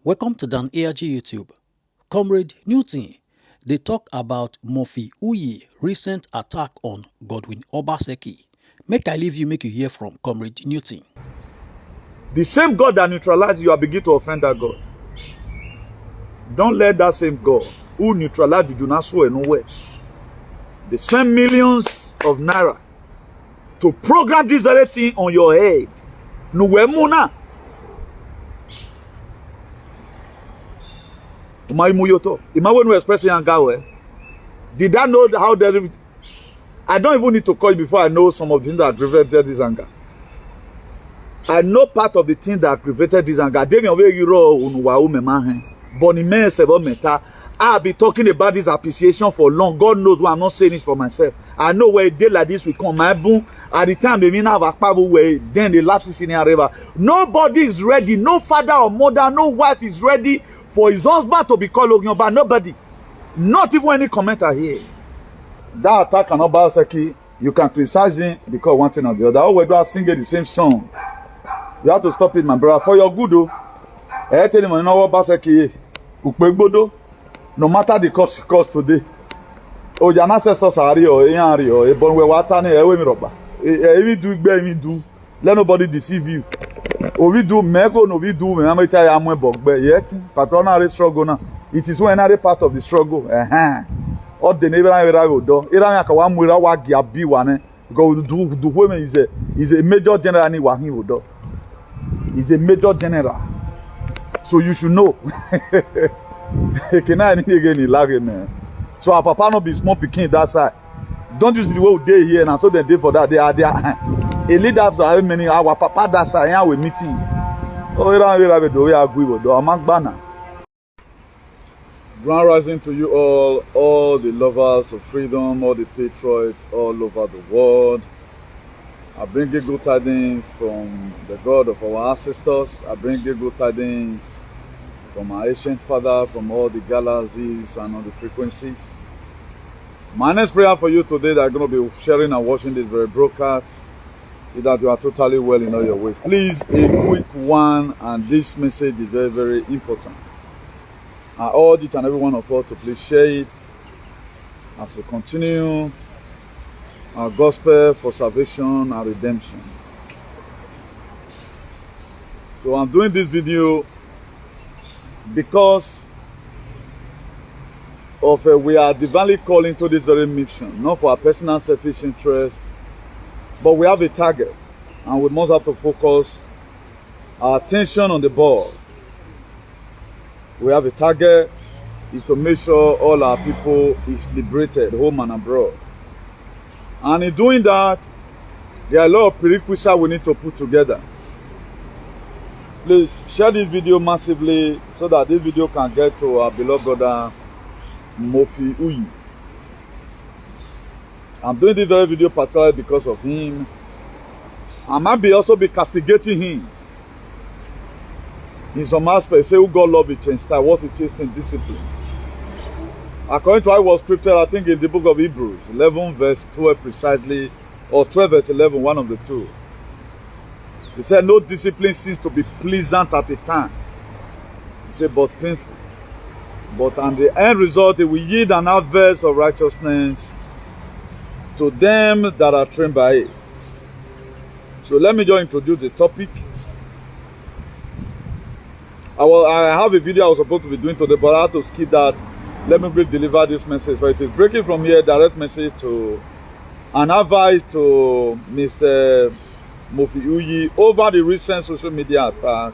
Welcome to Dan ARG YouTube. Comrade Newton, they talk about Murphy Uyi recent attack on Godwin Obaseki. Make I leave you, make you hear from Comrade Newton. The same God that neutralized you, are begin to offend that God. Don't let that same God who neutralized you do not swear nowhere. They spend millions of naira to program this very thing on your head. Nowhere muna. Imagine expressing anger. Did I know how there? I don't even need to call you before I know some of the things that aggravated this anger. I know part of the things that aggravated this anger. I'll be talking about this appreciation for long. God knows why I'm not saying it for myself. I know where a day like this will come. My boom. At the time, they mean have a power where then the lapses in the river. Nobody is ready. No father or mother, no wife is ready for his husband to be called Ogyoba. Nobody. Not even any commenter here. That attack on Obaseki, you can criticize him because one thing or the other. Oh, we do singing the same song. You have to stop it, my brother. For your good, though. I tell him, you know Obaseki, no matter the cost today. Oh, your ancestors are real, a born where watani, a robber. Do. Let nobody deceive you. Oh, we do mego, no, we do, I'm going to tell you, I'm going to but yet, patronal struggle now. It is one another part of the struggle. Or the neighbor I will do. Iran will wag ya be one. Go do women is a major general anyone he will do. He's a major general. So you should know. Can I again in lagging? So our papa no be small picking that side. Don't use the word day here and so they day for that. They are there. A leader for how many our papa that side and we meeting. Oh, we agree with the Amang Banner. Grand rising to you all the lovers of freedom, all the patriots all over the world. I bring you good tidings from the God of our ancestors. I bring you good tidings from our ancient father, from all the galaxies and all the frequencies. My next prayer for you today that I'm going to be sharing and watching this very broadcast is that you are totally well in all your way. Please, a quick one, and this message is very, very important. I urge each and every one of us to please share it as we continue our gospel for salvation and redemption. So I'm doing this video because of we are divinely called into this very mission, not for our personal selfish interest, but we have a target and we must have to focus our attention on the ball. We have a target is to make sure all our people is liberated, home and abroad. And in doing that, there are a lot of prerequisites we need to put together. Please share this video massively so that this video can get to our beloved brother Murphy Uyi. I'm doing this very video particularly because of him. I might also be castigating him. In some aspects, say who God love it change style, what it changed in discipline. According to what was scripted, I think in the book of Hebrews, 11 verse 12 precisely, or 12 verse 11, one of the two. He said, no discipline seems to be pleasant at a time. He said, but painful. But on the end result, it will yield an harvest of righteousness to them that are trained by it. So let me just introduce the topic. I have a video I was supposed to be doing today, but I had to skip that. Let me deliver this message. But it is breaking from here, direct message to an advice to Mr. Murphy Uyi over the recent social media attack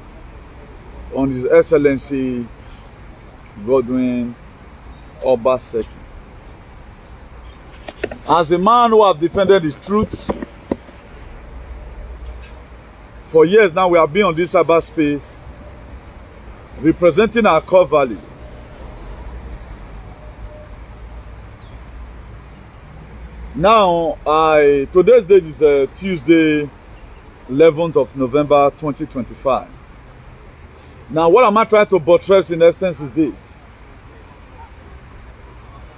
on His Excellency Godwin Obaseki. As a man who has defended his truth, for years now we have been on this cyberspace representing our core value. Now, today's date is Tuesday, 11th of November, 2025. Now, what am I trying to buttress in essence is this.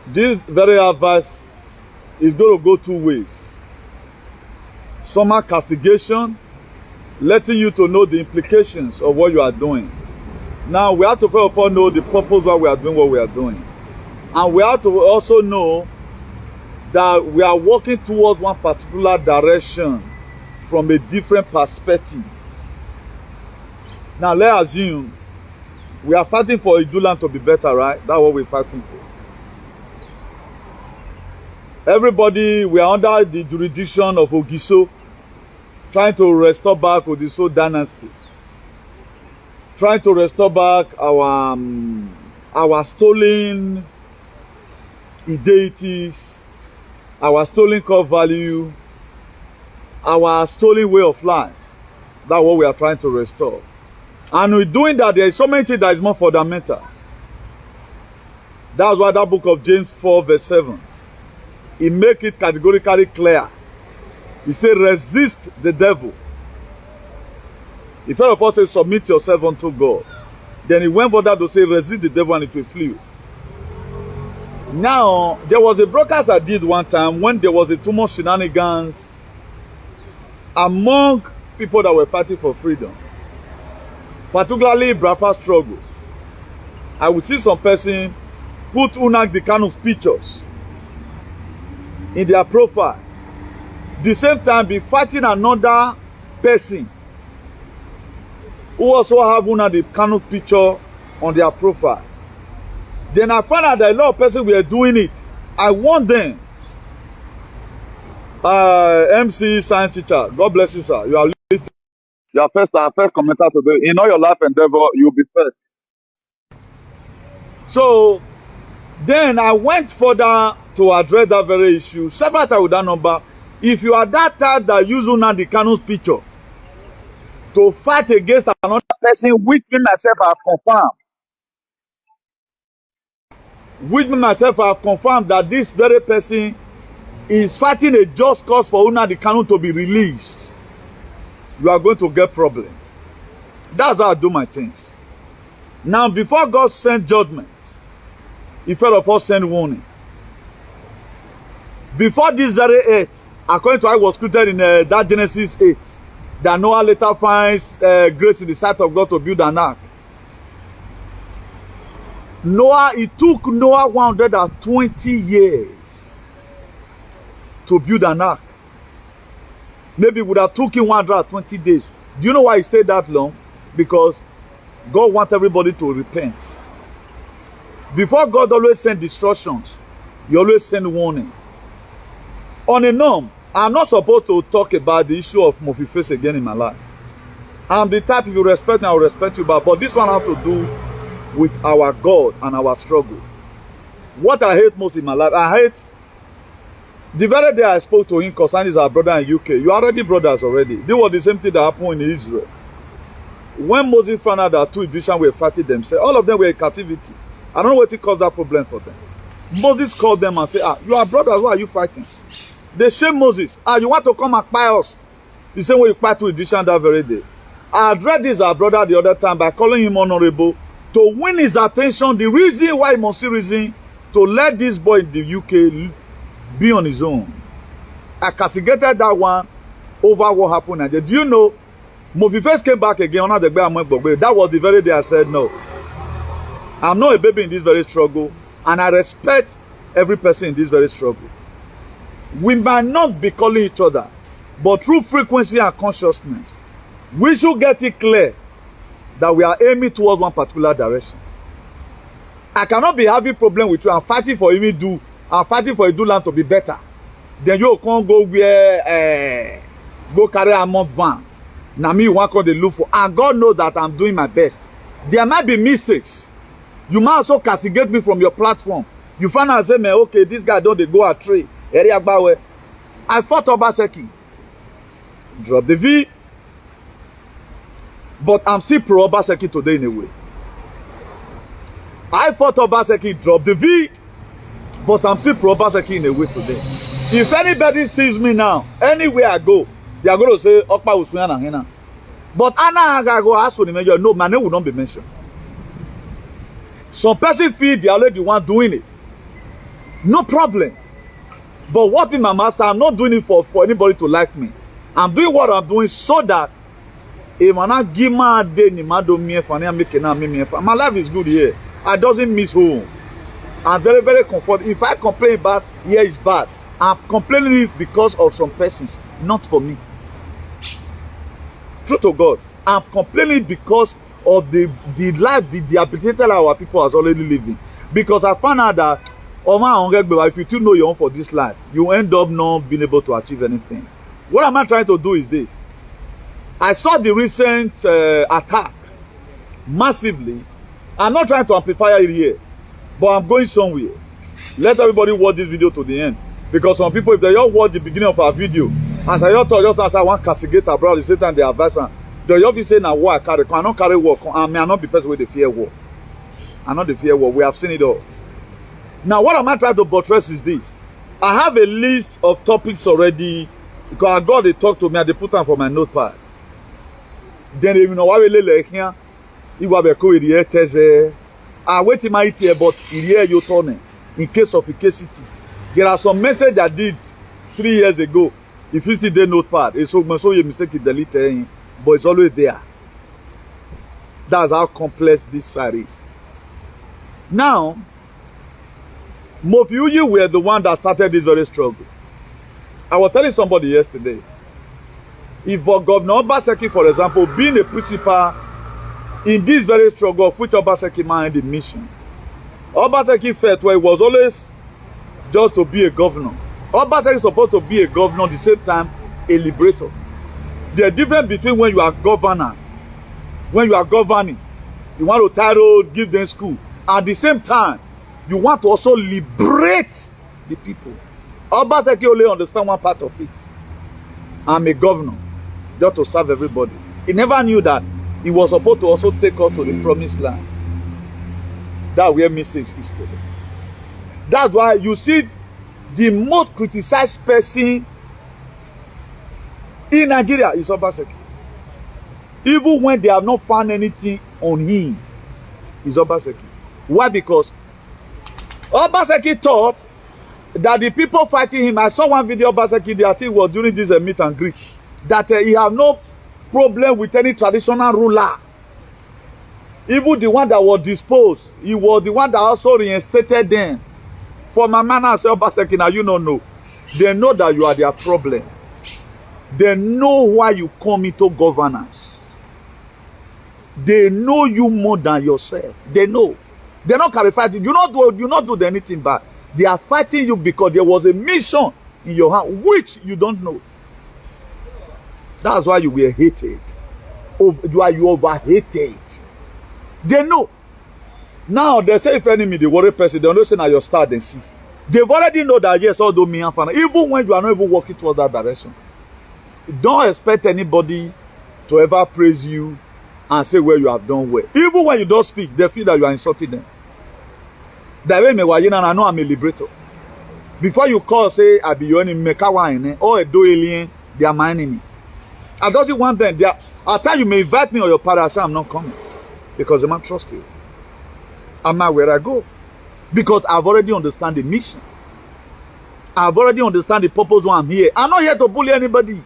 This very advice is going to go two ways. Somehow castigation, letting you to know the implications of what you are doing. Now we have to first of all know the purpose why we are doing what we are doing. And we have to also know that we are working towards one particular direction from a different perspective. Now let's assume we are fighting for Iduland to be better, right? That's what we're fighting for. Everybody, we are under the jurisdiction of Ogiso, trying to restore back Ogiso dynasty, trying to restore back our stolen deities, our stolen core value, our stolen way of life. That's what we are trying to restore. And with doing that, there is so many things that is more fundamental. That's why that book of James 4 verse 7, he make it categorically clear. He said, resist the devil. He first of all said, submit yourself unto God. Then he went further to say, resist the devil and it will flee. Now, there was a broadcast I did one time when there was a too much shenanigans among people that were fighting for freedom. Particularly Biafra struggle. I would see some person put Nnamdi Kanu's pictures in their profile. The same time be fighting another person who also have Nnamdi Kanu's picture on their profile. Then I found out that a lot of persons were doing it. I warned them. MC science teacher, God bless you, sir. You are late. You are our first commentator today. In all your life endeavor, you'll be first. So then I went further to address that very issue. Several times with that number. If you are that type that use Nnamdi Kanu's picture to fight against another person, which me myself have confirmed. Which me myself have confirmed that this very person is fighting a just cause for Nnamdi Kanu to be released. You are going to get problem. That's how I do my things. Now, before God sent judgment, he first of all sent warning. Before this very earth, according to how it was created in that Genesis 8, that Noah later finds grace in the sight of God to build an ark. Noah, it took Noah 120 years to build an ark. Maybe it would have took him 120 days. Do you know why he stayed that long? Because God wants everybody to repent. Before God always send instructions, he always send warning. On a norm, I'm not supposed to talk about the issue of Murphy face again in my life. I'm the type, if you respect me, I will respect you back. But this one has to do with our God and our struggle. What I hate most in my life, I hate the very day I spoke to him concerning our brother in UK. You are already brothers already. This was the same thing that happened in Israel. When Moses found out that two Egyptians were fighting themselves, all of them were in captivity. I don't know what caused that problem for them. Moses called them and said, you are brothers, why are you fighting? They shame Moses. You want to come and buy us? The same way you fight two Egyptians that very day. I addressed this our brother the other time by calling him honorable to win his attention. The reason why he must see reason to let this boy in the UK be on his own. I castigated that one over what happened. And do you know, Murphy first came back again. That was the very day I said no. I'm not a baby in this very struggle, and I respect every person in this very struggle. We might not be calling each other, but through frequency and consciousness, we should get it clear that we are aiming towards one particular direction. I cannot be having problem with you. I'm fighting for Imidu. I'm fighting for Iduland to be better. Then you can't go where go carry a month van. Now me want to look for, and God knows that I'm doing my best. There might be mistakes. You might also castigate me from your platform. You find out and say, man, okay, this guy don't they go a tree. I fought Obaseki. Drop the V. But I'm still pro Obaseki today in a way. I fought Obaseki, drop the V. But I'm still pro Obaseki in a way today. If anybody sees me now, anywhere I go, they are going to say, Okpa Usuyana Hena. But Anna go ask for the major. No, my name will not be mentioned. Some person feel they are already the one doing it. No problem. But what be my master, I'm not doing it for anybody to like me. I'm doing what I'm doing so that My life is good here. I doesn't miss home. I'm very, very comfortable. If I complain about here is bad, I'm complaining because of some persons, not for me. True to God, I'm complaining because of the life, the ability our people are already living. Because I found out that if you still know your own for this life, you end up not being able to achieve anything. What am I trying to do is this. I saw the recent attack massively. I'm not trying to amplify it here, but I'm going somewhere. Let everybody watch this video to the end. Because some people, if they all watch the beginning of our video, as I just as I want to castigate abroad, the Satan, the advisor, they all be saying, now war I carry. I don't carry war. I may not be person with the fear war. I'm not the fear war. We have seen it all. Now, what am I trying to buttress is this. I have a list of topics already. Because God, they talk to me, and they put them for my notepad. Then you know why we like here. He will be called the teze. I wait in my ear, but here you turn in case of incasity. There are some messages I did 3 years ago. If you see the notepad, it's so you mistake it delete it, but it's always there. That's how complex this file is. Now, most of you were the one that started this very struggle. I was telling somebody yesterday. If Governor Obaseki, for example, being a principal in this very struggle of which Obaseki minded the mission, Obaseki felt where it was always just to be a governor. Obaseki is supposed to be a governor at the same time a liberator. The difference between when you are governor, when you are governing, you want to title, give them school. At the same time, you want to also liberate the people. Obaseki only understand one part of it. I'm a governor. Just to serve everybody. He never knew that he was supposed to also take us to the promised land. That's where mistakes is put. That's why you see the most criticized person in Nigeria is Obaseki. Even when they have not found anything on him, is Obaseki. Why? Because Obaseki thought that the people fighting him, I saw one video Obaseki, I think was during this meet and greet, that he have no problem with any traditional ruler. Even the one that was disposed, he was the one that also reinstated them. For my man, I say, Obaseki, now you don't know. They know that you are their problem. They know why you come into governance. They know you more than yourself. They know. They're not qualified. You not do anything bad. They are fighting you because there was a mission in your hand which you don't know. That's why you were hated. You over-hated. They know. Now, they say if enemy, the worry person, they don't say now your star, they see. They've already know that, yes, although me and Fana, even when you are not even working towards that direction, don't expect anybody to ever praise you and say where you have done well. Even when you don't speak, they feel that you are insulting them. That way, I know I'm a liberator. Before you call, say, I be your enemy, or a do alien, they are my enemy. I don't want them. At times you may invite me or your father, I say I'm not coming. Because they might trust you. I'm not where I go. Because I've already understand the mission. I've already understand the purpose why I'm here. I'm not here to bully anybody.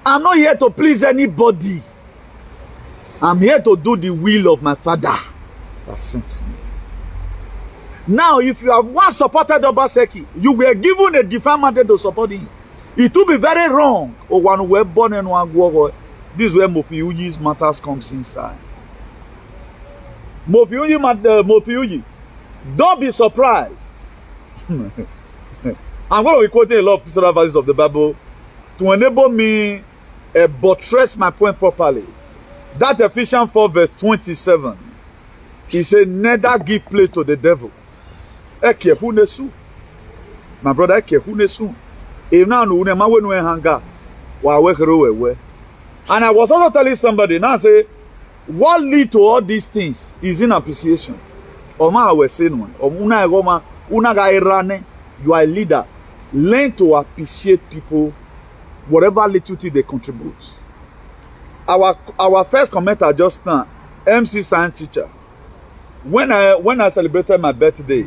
I'm not here to please anybody. I'm here to do the will of my Father that sent me. Now, if you have once supported Obaseki, you were given a divine mandate to support him. It will be very wrong. Or one were born and one go. This is where Mofiuji's matters comes inside. Mofiuji, don't be surprised. I'm going to be quoting a lot of other verses of the Bible to enable me buttress my point properly. That Ephesians 4 verse 27, he said, neither give place to the devil. My brother, and I was also telling somebody, now say, what lead to all these things is in appreciation. You are a leader. Learn to appreciate people, whatever little thing they contribute. Our first commenter just now, MC science teacher. When I celebrated my birthday,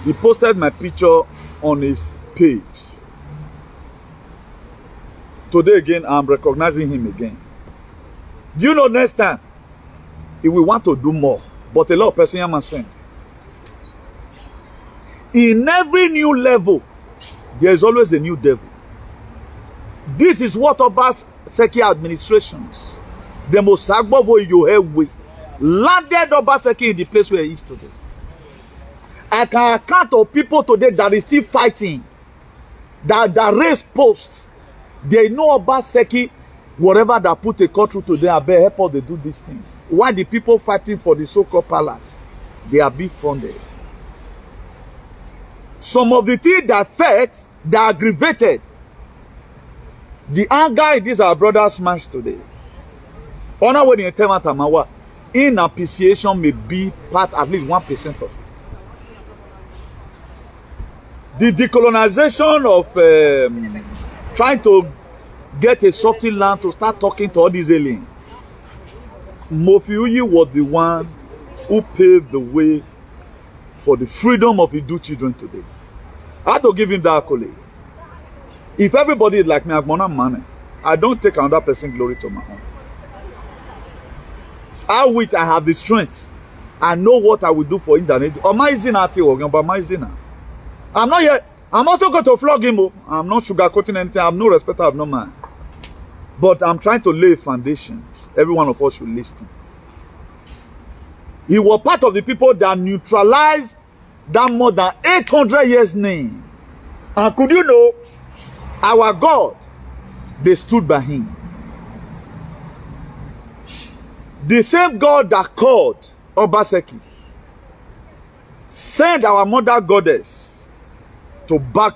he posted my picture on his page. Today again, I'm recognizing him again. Do you know next time, if we want to do more, but a lot of person are saying, in every new level, there is always a new devil. This is what Obaseki administrations, the most agbovo you have with, landed Obaseki in the place where he is today. I can account of people today that is still fighting, that raise posts. They know Obaseki, whatever that put a cut through to them, I better help us they do these things. Why the people fighting for the so-called palace? They are being funded. Some of the things that fed, that aggravated, the anger in this our brother's match today. Honor when you tell Matamawa, in appreciation may be part at least 1% of it. The decolonization of trying to get a softy land to start talking to all these aliens. Mofiuyi was the one who paved the way for the freedom of Idu children today. I had to give him that accolade. If everybody is like me, I'm not money. I don't take another person's glory to my own. I wish I have the strength. I know what I will do for internet. I'm not yet. I'm also going to flog him. I'm not sugarcoating anything. I have no respect. I have no mind. But I'm trying to lay foundations. Every one of us should listen. He was part of the people that neutralized that more than 800 years name. And could you know, our God, they stood by him. The same God that called Obaseki sent our mother goddess to back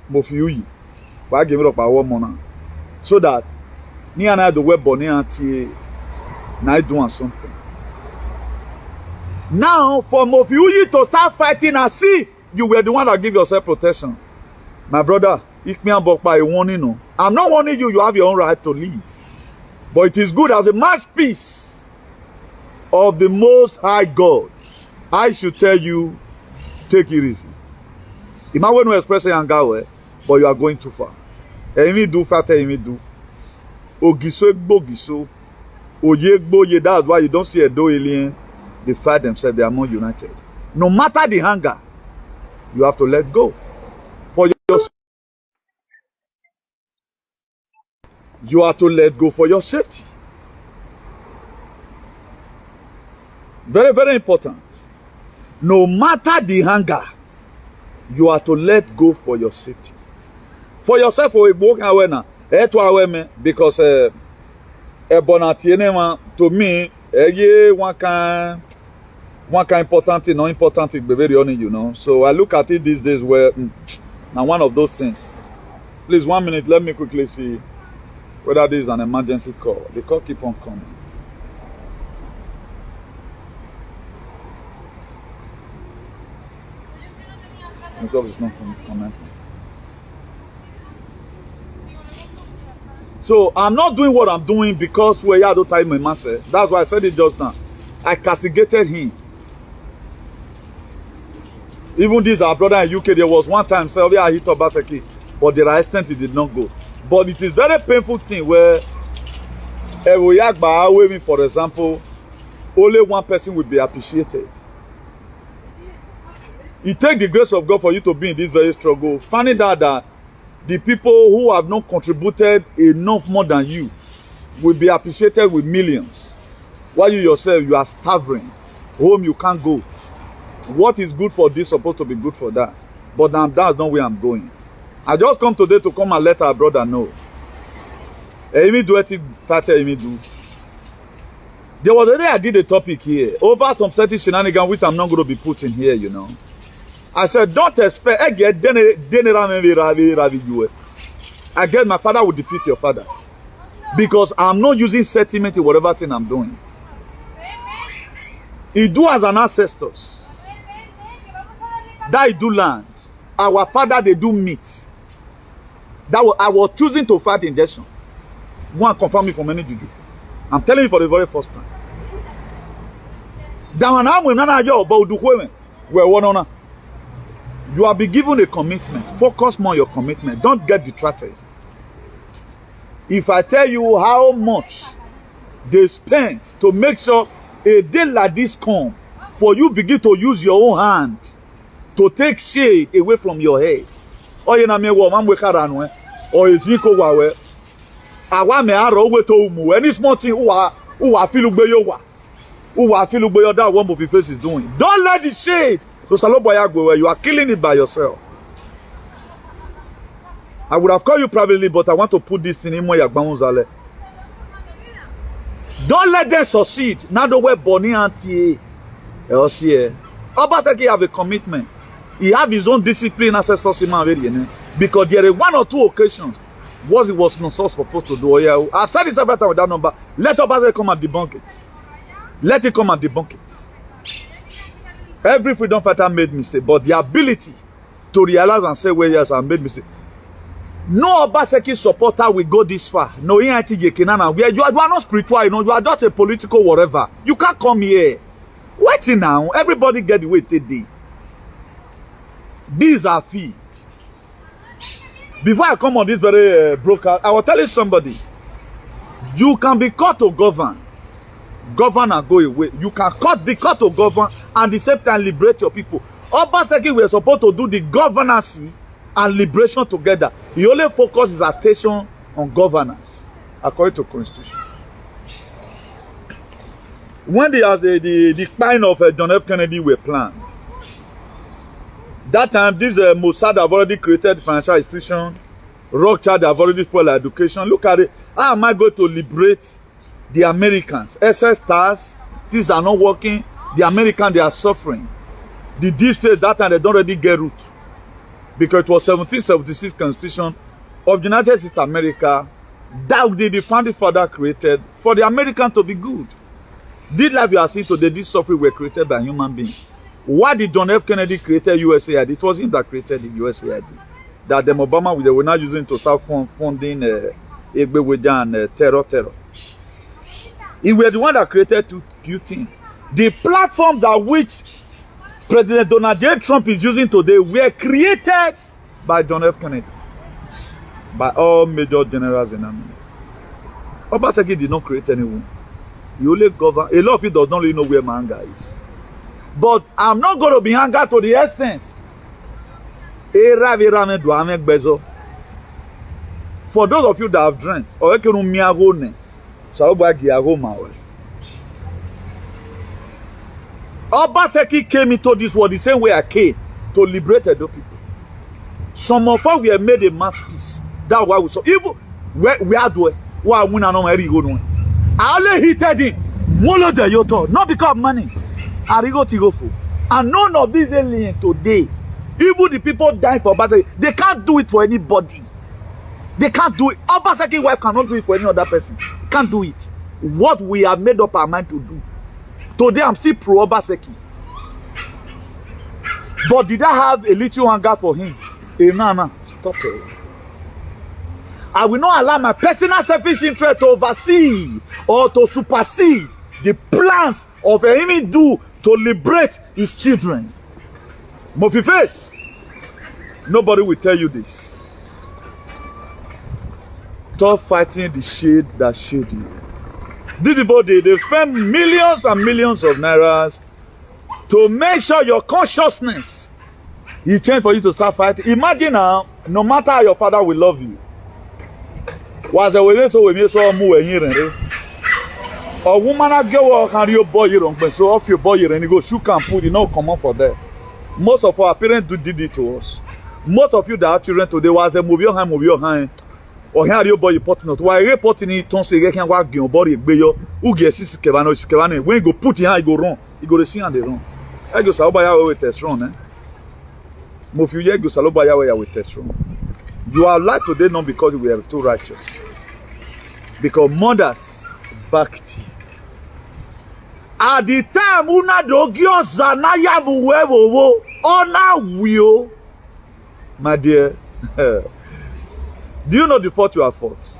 Mofiuyi. Why give it up our woman? So that me and I the web bonnet until night doing something. Now for Mofiuyi to start fighting as if you were the one that give yourself protection. My brother, if me and Bokpa a warning, no. I'm not warning you, you have your own right to leave. But it is good as a masterpiece of the Most High God. I should tell you, take it easy. You might want to express anger, but you are going too far. Emi do fata, emi do. Ogiso egbo giso. Oye egbo ye. That's why you don't see a do alien. They fight themselves. They are more united. No matter the hunger, you have to let go. For your, you have to let go for your safety. Very, very important. No matter the hunger, you have to let go for your safety. For yourself, for a book away now. Because to me, one kind important thing, not important thing, be very honest, you know. So I look at it these days where now one of those things. Please 1 minute, let me quickly see whether this is an emergency call. The call keep on coming. Is not coming. So I'm not doing what I'm doing because we had no time in master. That's why I said it just now. I castigated him. Even this our brother in UK, there was one time say, I hit Obaseki, but the extent he did not go. But it is very painful thing where for example, only one person will be appreciated. It takes the grace of God for you to be in this very struggle, finding out that the people who have not contributed enough more than you will be appreciated with millions. While you yourself, you are starving. Home you can't go. What is good for this supposed to be good for that. But that's not where I'm going. I just come today to come and let our brother know. There was a day I did a topic here over some certain shenanigans which I'm not going to be putting here, you know. I said, don't expect, I get my father will defeat your father. Because I'm not using sentiment in whatever thing I'm doing. He do as an ancestors. That he do land. Our father, they do meat. I was choosing to fight injection. One confirm me from any juju. I'm telling you for the very first time. You have been given a commitment. Focus more on your commitment. Don't get distracted. If I tell you how much they spent to make sure a day like this come, for you begin to use your own hand to take shade away from your head. Oh, you know me, woman, we can't run, or is he go away? I want me to go to Umu. Any small thing, who are feeling by your who are feeling by your that one of your face is doing. Don't let the shade to Saloboya go where you are killing it by yourself. I would have called you privately, but I want to put this in Imo Yagbamuzale. Don't let them succeed. Now the way Bonnie Auntie LCA. Obaseki have a commitment. He have his own discipline ancestors because there are one or two occasions what he was not supposed to do. Yeah, I've said this every time with that number. Let Obaseki come and debunk it. Let it come and debunk it. Every freedom fighter made mistake, but the ability to realize and say, well, yes, I made mistake. No Obaseki supporter will go this far. No, you are not spiritual, you know, you are just a political whatever. You can't come here. Wait now. Everybody get the way they did. These are fees. Before I come on this very broadcast, I was telling somebody, you can be called to govern. Govern and go away. You can be called to govern and at the same time liberate your people. Obaseki were supposed to do the governance and liberation together. He only focuses his attention on governance according to constitution. When the decline of John F. Kennedy were planned, that time this Mossad have already created financial institution, Rothschild have already spoiled education. Look at it. How am I going to liberate the Americans? SS stars, things are not working. The Americans, they are suffering. The deep state that time they don't already get root. Because it was 1776 Constitution of the United States of America that the founding father created for the American to be good. This life you are seeing today, this software were created by human beings. Why did John F. Kennedy created USAID? It was him that created the USAID. That the Obama they were not using to start funding Egbeweja and terror. He was the one that created two things. The platform that which President Donald J. Trump is using today were created by John F. Kennedy. By all major generals in America. Obaseki did not create anyone. He only govern. A lot of people don't really know where my anger is. But I'm not going to be angered to the extent. For those of you that have dreamt, Obaseki came into this world the same way I came to liberate the people. Some of us we have made a masterpiece. That's why we saw. Even we are doing. Why we not know where you go? I only hated him. Molo de yoto. Not because of money. Arigo tigofo. And none of these aliens today, even the people dying for Obaseki, they can't do it for anybody. They can't do it. Obaseki's wife cannot do it for any other person. Can't do it. What we have made up our mind to do. Today I'm still pro Obaseki. But did I have a little anger for him? No, stop it. I will not allow my personal selfish interest to oversee or to supersede the plans of him do to liberate his children. Mofi face. Nobody will tell you this. Stop fighting the shade that shade you. These people, they spend millions and millions of nairas to make sure your consciousness is changed for you to start fighting. Imagine now, no matter how your father will love you. Was a way so we may so move here. A woman a girl can you boy you don't so off your boy and you go shoot and put you know come on for that. Most of our parents did it to us. Most of you that are children today was a move your hand. Or here you boy you put not. Why reporting it don't say you can work your body beyo. Who gets this kevano. When you go put your hand you go wrong. You go to see and they wrong. I go salobaya with test wrong, eh? Most of you go salobaya with test wrong. You are alive today not because we are too righteous. Because mothers backed you. At the time, una dogio zanaya buwewo ona wio. My dear, do you know the fault you have fought?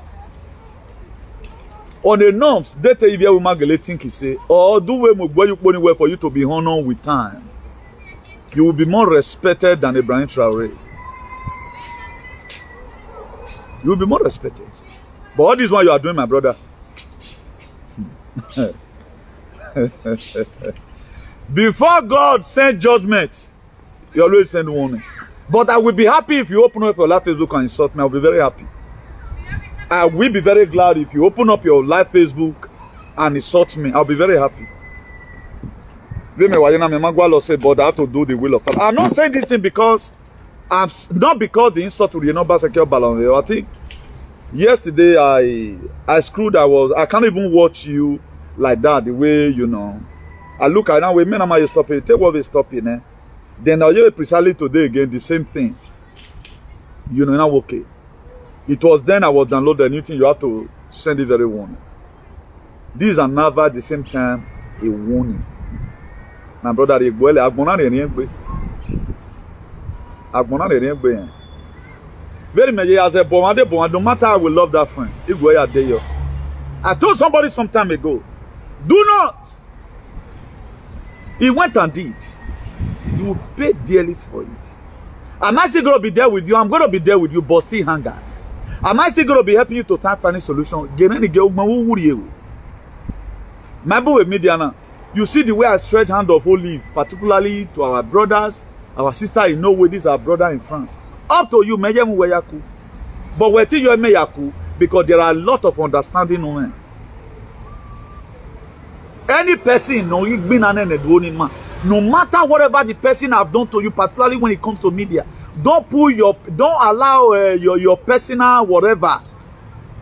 On the norms, they tell you if you think you say, or do we move for you to be honored with time. You will be more respected than Ibrahim Traore. You will be more respected. But all this one you are doing, my brother. Before God send judgment, He always send warning. But I will be happy if you open up your live Facebook and insult me. I'll be very happy. I will be very glad if you open up your live Facebook and insult me. I'll be very happy. But I have to do the will of God. I'm not saying this thing because not because the insult to the Obaseki balance. I think yesterday I screwed. I can't even watch you like that. The way I look at now. Men am stop it. Take what they stop it. Then I'll precisely today again the same thing. Now okay. It was then I was downloading a new thing. You have to send it very warning. These are never at the same time a warning. My brother, very many years ago, no matter how we love that friend. I told somebody some time ago, do not. He went and did. You will pay dearly for it. Am I still going to be there with you? I'm going to be there with you, but still hang out. Am I still going to be helping you to find a solution? Remember with me, Diana. You see the way I stretch hand of olive, particularly to our brothers, our sister in Norway, this is our brother in France. Up to you, but we're still you because there are a lot of understanding on it. Any person, no matter whatever the person have done to you, particularly when it comes to media, don't allow your personal whatever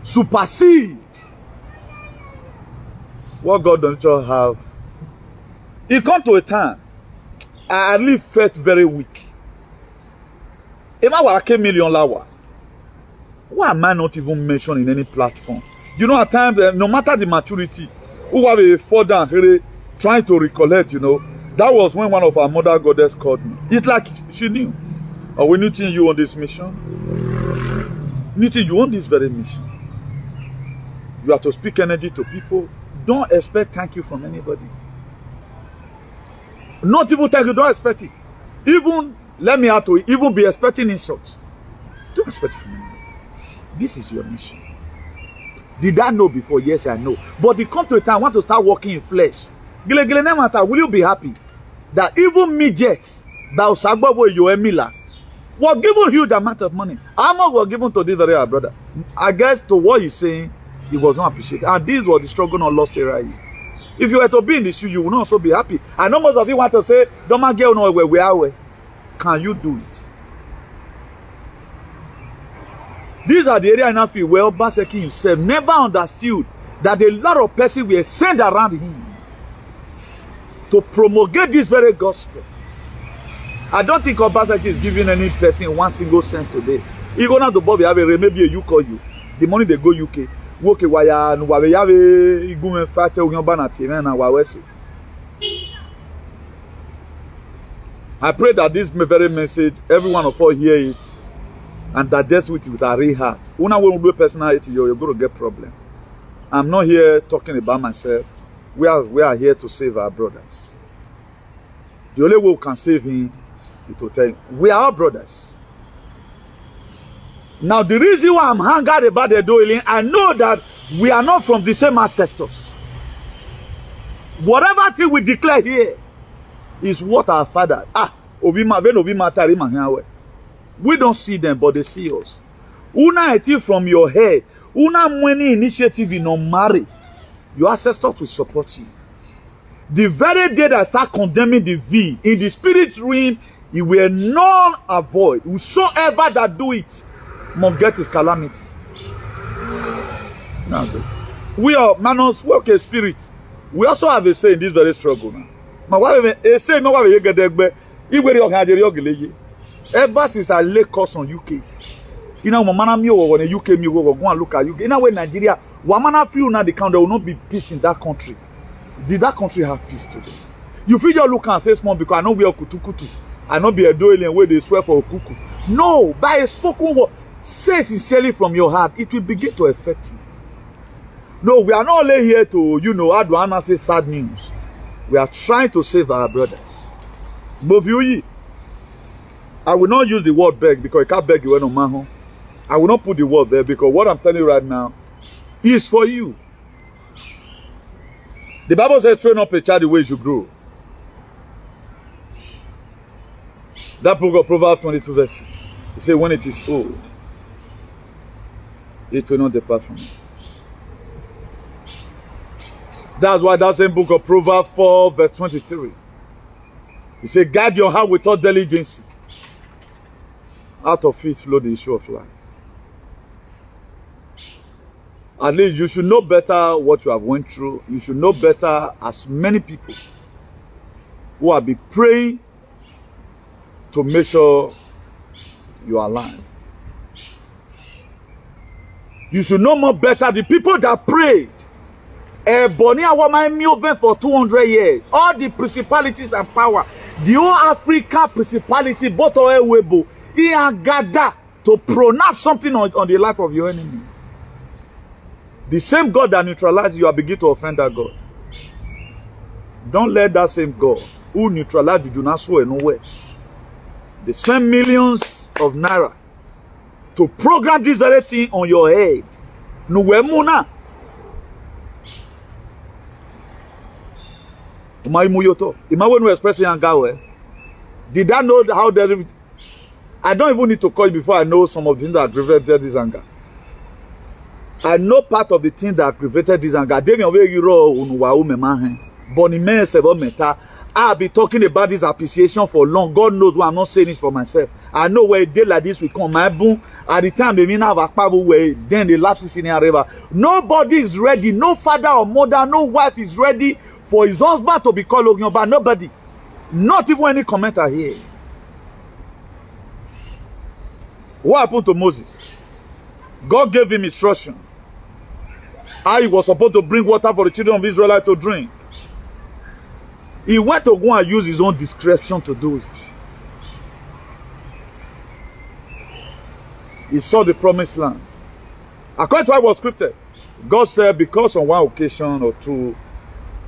supersede what God don't you have. It come to a time I really felt very weak. Am I a million lawa? Why am I not even mentioned in any platform? At times, no matter the maturity, who have a fall down, trying to recollect, that was when one of our mother goddess called me. It's like she knew. Or we knew you on this mission. You on this very mission. You have to speak energy to people. Don't expect thank you from anybody. Not even thank you, don't expect it. Even, let me add to it, even be expecting insults. Don't expect it from anybody. This is your mission. Did I know before? Yes, I know. But the come to a time I want to start walking in flesh. Will you be happy that even midgets that were given huge amount of money? How much was given to this very brother? I guess to what he's saying, he was not appreciated. And this was the struggle on lost area. If you were to be in the shoe, you would not also be happy. I know most of you want to say, don't get no where we are. Can you do it? These are the areas I feel where Obaseki himself never understood that a lot of persons were sent around him to promulgate this very gospel. I don't think Obaseki is giving any person one single cent today. He go now to Bobby have maybe a UK you. The money they go UK. Woke waya no we have a igumen fate ogun ba na tire na wa wese. I pray that this very message, every one of us hear it and digest it with a real heart. Una when we do personality, you're going to get problem. I'm not here talking about myself. We are here to save our brothers. The only way we can save him is to tell him, we are our brothers. Now the reason why I'm hanging about the doing, I know that we are not from the same ancestors. Whatever thing we declare here is what our father. We don't see them, but they see us. Una eti from your head. Una many initiative in on marry. Your ancestors will support you. The very day that start condemning the V in the spirit realm, it will none avoid. Whosoever that do it must get his calamity. We are manos work a spirit. We also have a say in this very struggle now. Ever since I lay course on UK, Mamana mi on the UK mi go and look at UK. When Nigeria, Wamana feel now the country, there will not be peace in that country. Did that country have peace today? You feel your look and say small because I know we are kutukutu. I know be a doing where they swear for a kuku. No, by a spoken word, say sincerely from your heart, it will begin to affect you. No, we are not only here to, how do I say sad news? We are trying to save our brothers. Boviuyi, I will not use the word beg because I can't beg you no man. I will not put the word there because what I'm telling you right now, is for you. The Bible says, train up a child the way he should grow. That book of Proverbs 22 verse 6. It says, when it is old, it will not depart from it. That's why that same book of Proverbs 4 verse 23. It says, guard your heart with all diligence. Out of it flow the issue of life. At least you should know better what you have went through. You should know better as many people who have been praying to make sure you are alive. You should know more better the people that prayed. For 200 years. All the principalities and power. The whole African principality, both of Ewebo, he are gathered to pronounce something on the life of your enemy. The same God that neutralizes you, are begin to offend that God. Don't let that same God who neutralized you do not swear nowhere. They spend millions of naira to program this very thing on your head. Nowhere muna. Imagine expressing anger. Did I know how they? I don't even need to call you before I know some of the things that aggravated this anger. I know part of the thing that aggravated this anger. I'll be talking about this appreciation for long. God knows why I'm not saying it for myself. I know where a day like this will come. My boom. At the time, they mean have a power where then the lapses in the river. Nobody is ready. No father or mother, no wife is ready for his husband to be called Ogyoba. Nobody. Not even any commenter here. What happened to Moses? God gave him instruction. How he was supposed to bring water for the children of Israel to drink. He went to go and use his own discretion to do it. He saw the promised land. According to what was scripted, God said, because on one occasion or two,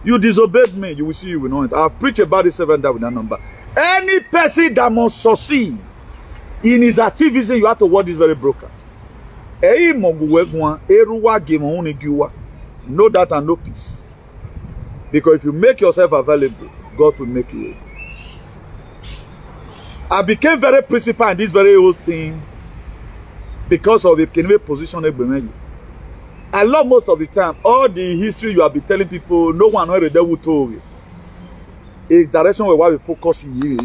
you disobeyed me, you will see you will know it. I've preached about this 7 times with that number. Any person that must succeed in his activism, you have to watch this very broadcast. Know that and know peace. Because if you make yourself available, God will make you able. I became very principal in this very old thing because of the position. I love most of the time all the history you have been telling people. No one already will tell you. A direction where we focus in here.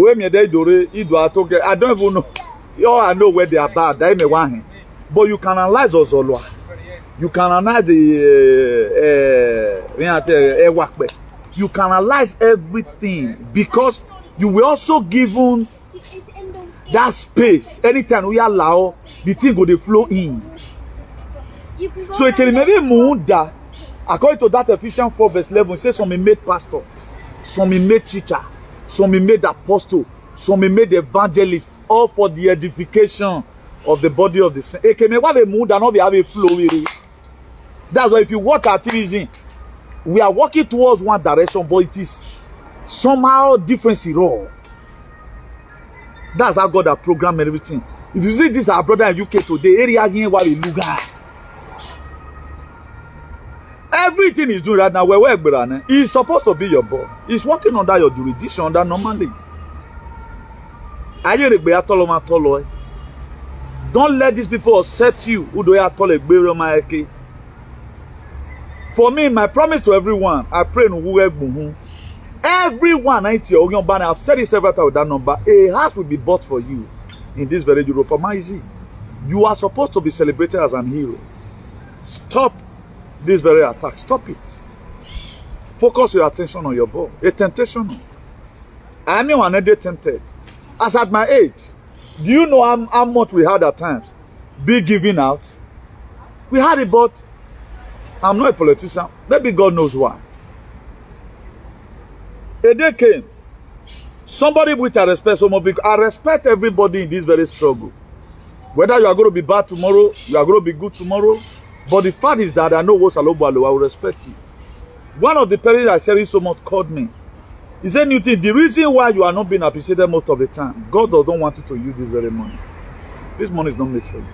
I don't even know. I know where they are bad. But you can analyze us all. You can analyze you can analyze everything because you will also given that space. Anytime we allow, the thing will flow in. So it can maybe move that. According to that Ephesians 4 verse 11, it says some made pastor, some made teacher, some made apostle, some made evangelist, all for the edification of the body of the saints. It can maybe move that not have a flow with it. That's why if you work activism, we are working towards one direction, but it is somehow different in all. That's how God has programmed everything. If you see this, our brother in UK today, area here where we look at. Everything he's doing right now, he's supposed to be your boss. He's working under your jurisdiction, under normally. Don't let these people upset you. For me, my promise to everyone, I pray in everyone, I've said it several times with that number, a house will be bought for you in this very Europe. You are supposed to be celebrated as an hero. Stop this very attack. Stop it. Focus your attention on your ball. A temptation. I know another tempted. As at my age, do you know how much we had at times? Be giving out. We had it, but I'm not a politician. Maybe God knows why. A day came. Somebody which I respect so much, because I respect everybody in this very struggle. Whether you are going to be bad tomorrow, you are going to be good tomorrow. But the fact is that I know what's Alobalo, I will respect you. One of the parents I cherish so much called me. He said, Newton, the reason why you are not being appreciated most of the time, God doesn't want you to use this very money. This money is not made for you.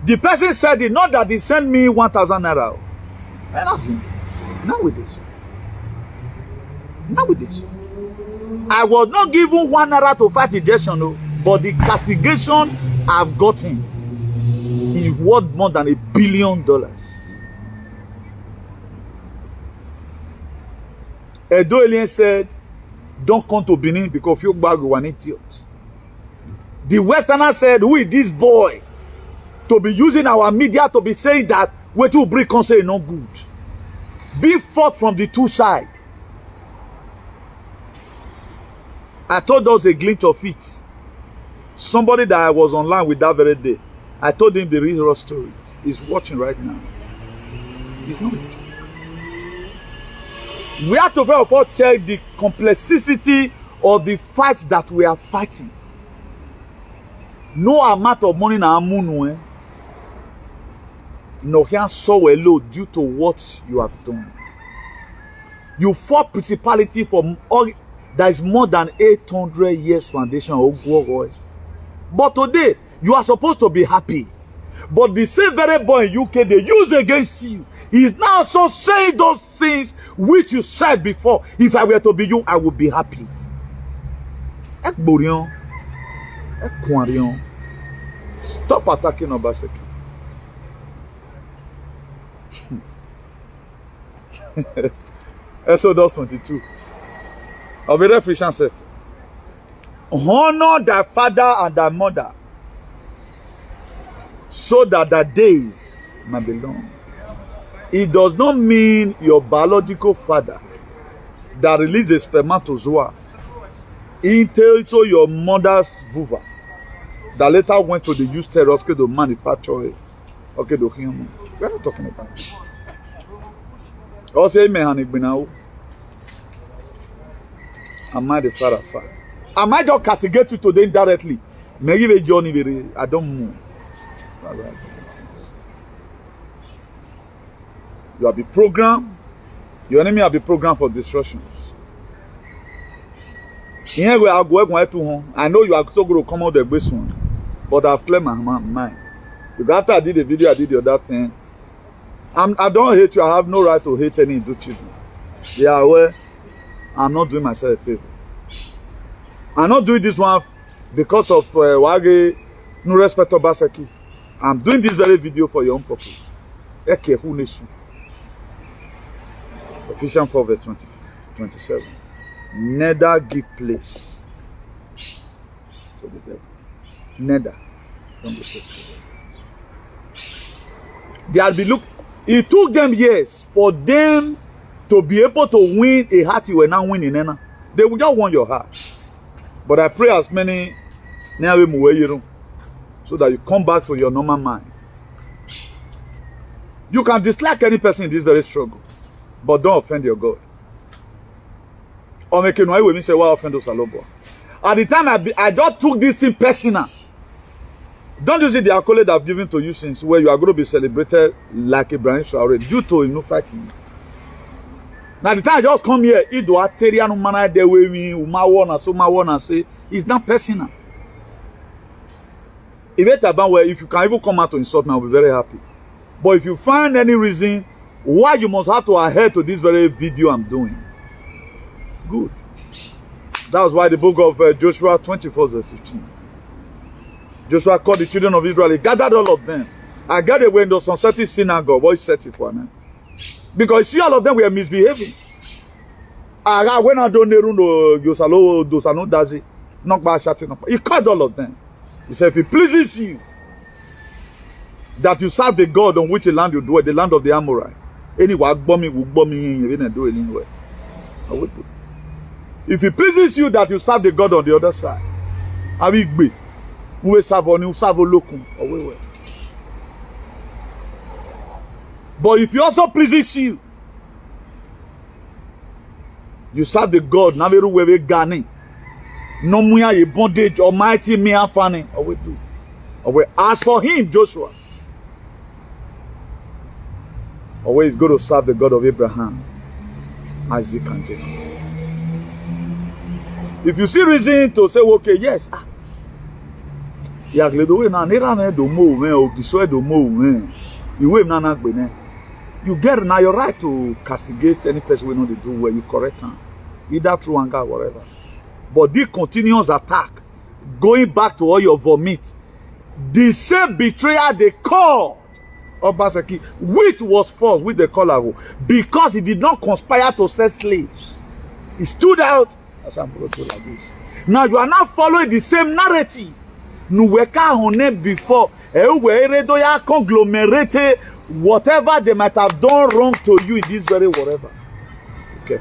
The person said it, not that he sent me 1,000 naira. And that's it. Now with this. Now with this. I was not given 1 naira to fight rejection, no, but the castigation I've gotten is worth more than $1 billion. Edo Alien said, don't come to Benin because you bag you an idiot. The Westerner said, who is this boy to be using our media to be saying that what you bring concern no good? Be fought from the two sides. I told us a glimpse of it. Somebody that I was online with that very day, I told him the real story. He's watching right now. He's not. We have to first of all check the complexity of the fight that we are fighting. No amount of money na amunu no can so low due to what you have done. You fought principality for all that is more than 800 years foundation of war. But today you are supposed to be happy. But the same very boy in UK they use against you. He is now so saying those things which you said before. If I were to be you, I would be happy. Stop attacking Obaseki. Exodus 22. I'll be referring to honor thy father and thy mother, so that thy days may be long. It does not mean your biological father that released a spermatozoa into your mother's vulva that later went to the uterus to manufacture it. Okay, the human. We're not talking about it. Also, am I the father? Am I just castigate you today indirectly? Maybe the journey, I don't move. You have been programmed. Your enemy have been programmed for destructions. Here we are going to home. I know you are so going to come out the best one, but I've cleared my mind. Because after I did the video, I did the other thing. I don't hate you. I have no right to hate any Hindu children. They are aware. I'm not doing myself a favor. I'm not doing this one because of Wage, no respect to Obaseki. I'm doing this very video for your own purpose. Ephesians 4 verse 27. Neither give place to the devil. Neither. Don't be faithful. They'll be look. It took them years for them to be able to win a heart you were now winning. They will just want your heart. But I pray as many so that you come back to your normal mind. You can dislike any person in this very struggle, but don't offend your God. Or make no way say why offend us alone. At the time I just took this thing personal. Don't you see the accolade I've given to you since where you are going to be celebrated like Ibrahim Traore due to no fighting. Now the time I just come here, it do ateria no manner the way we wanna say it's not personal. If you can even come out to insult me, I'll be very happy. But if you find any reason why you must have to adhere to this very video I'm doing, good. That's why the book of Joshua 24 verse 15. Joshua called the children of Israel, he gathered all of them. I gathered when those on certain synagogue, what is set it for now? Because see, all of them were misbehaving. When I don't know, he called all of them. He said, if it pleases you that you serve the God on which the land you dwell, the land of the Amorite, anyway, do anywhere. If it pleases you that you serve the God on the other side, I will be. We serve on you, serve lokum. But if it also pleases you, you serve the God. Naveru wewe gani. No muya ye bondage. Almighty me afani. As for him, Joshua, always go to serve the God of Abraham, Isaac, and Jacob. If you see reason to say, okay, yes, Ya gledo we na nira na do mo we o kiso do mo we. Iwe na na gbe ne. You get now your right to castigate any person we know they do where you correct them. Either through anger or whatever. But this continuous attack, going back to all your vomit, the same betrayal they called Obaseki, which was false, which they call because he did not conspire to set slaves. He stood out as I'm going to like this. Now you are not following the same narrative. Nuweka hone before, ya conglomerated whatever they might have done wrong to you in this very whatever. Okay.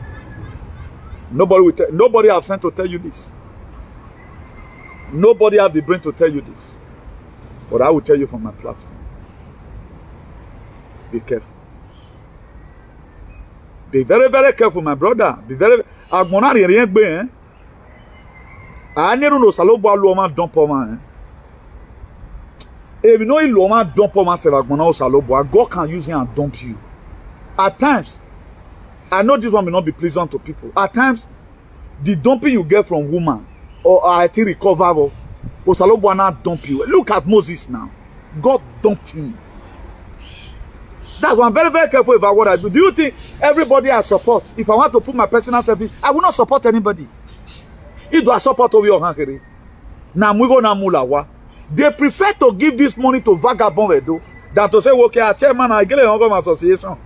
Nobody have sent to tell you this. Nobody have the brain to tell you this. But I will tell you from my platform. Be careful. Be very, very careful, my brother. Be very. Agmonari rien gbe hein. Aniru no salobo alu ma don po ma hein. If you know ilu ma don po ma se agbona o salobo, God can use him and dump you. At times, I know this one may not be pleasant to people. At times, the dumping you get from woman or I think recover or salobo na dump you. Look at Moses now. God dumped him. That's why I'm very, very careful about what I do. Do you think everybody I support? If I want to put my personal selfie, I will not support anybody. If do I support over your hand, they prefer to give this money to vagabond than to say, okay, chairman, I get a home association.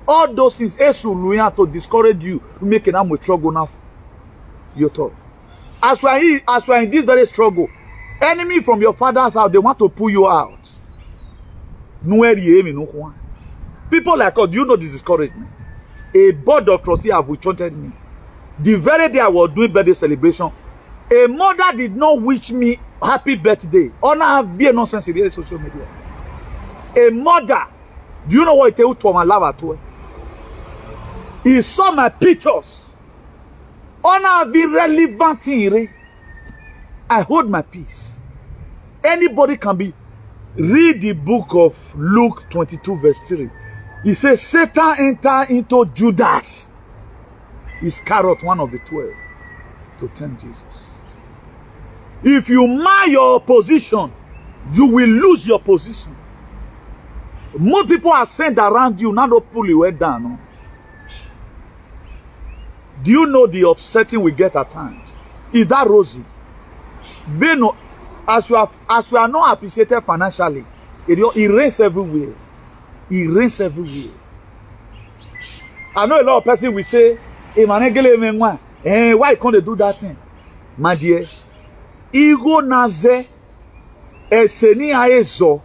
All those things to discourage you, making them with struggle now. You thought. As we are in this very struggle, enemy from your father's house, they want to pull you out. People like us, do you know this discouragement? A board of trustees have withholden me. The very day I was doing birthday celebration, a mother did not wish me happy birthday. Honor have nonsense in the social media. A mother, do you know what it is to my love at all? He saw my pictures. Honor be relevant thing. I hold my peace. Anybody can be. Read the book of Luke 22 verse 3. He says, Satan entered into Judas, Iscariot, one of the 12, to tempt Jesus. If you mind your position, you will lose your position. More people are sent around you, now don't pull your head down. No? Do you know the upsetting we get at times? Is that rosy? They know. As you are not appreciated financially, it rains everywhere. It rains everywhere. I know a lot of people will say, why can't they do that thing? My dear, ego naze eseni aezo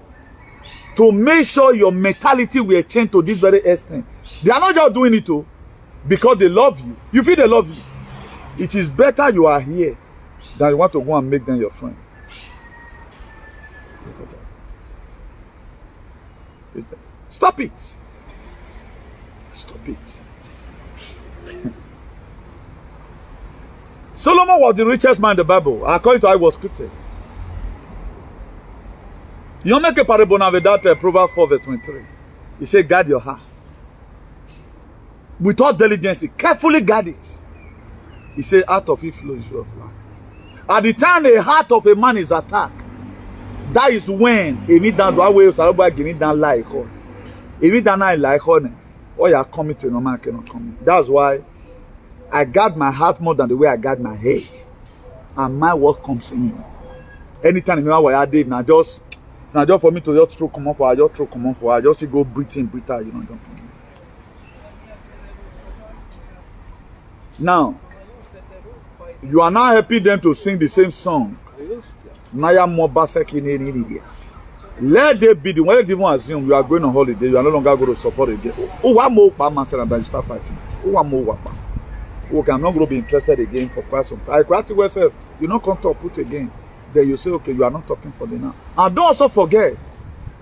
to make sure your mentality will change to this very extent. They are not just doing it because they love you. You feel they love you. It is better you are here than you want to go and make them your friend. Stop it. Stop it. Solomon was the richest man in the Bible, according to how it was scripted. You make a parable now with that Proverbs 4 verse 23. He said, guard your heart. With all diligence, carefully guard it. He said, out of it flows your life. At the time the heart of a man is attacked, that is when Emi down the way Salobo give me down like her. Emi down like her. Or you are coming to no man cannot come. That's why I guard my heart more than the way I guard my head. And my work comes in. Anytime I did now just for me to just throw come on for I just throw come on for I just go breathe in, breathe out, you know. Don't now you are now helping them to sing the same song. Naya Obaseki in let them be the when they even assume you are going on holiday, you are no longer going to support again. Oh, one more man said and then you start fighting. Oh, one more. Okay, I'm not going to be interested again for quite some time. I quite myself, you not come to put again. Then you say, okay, you are not talking for me now. And don't also forget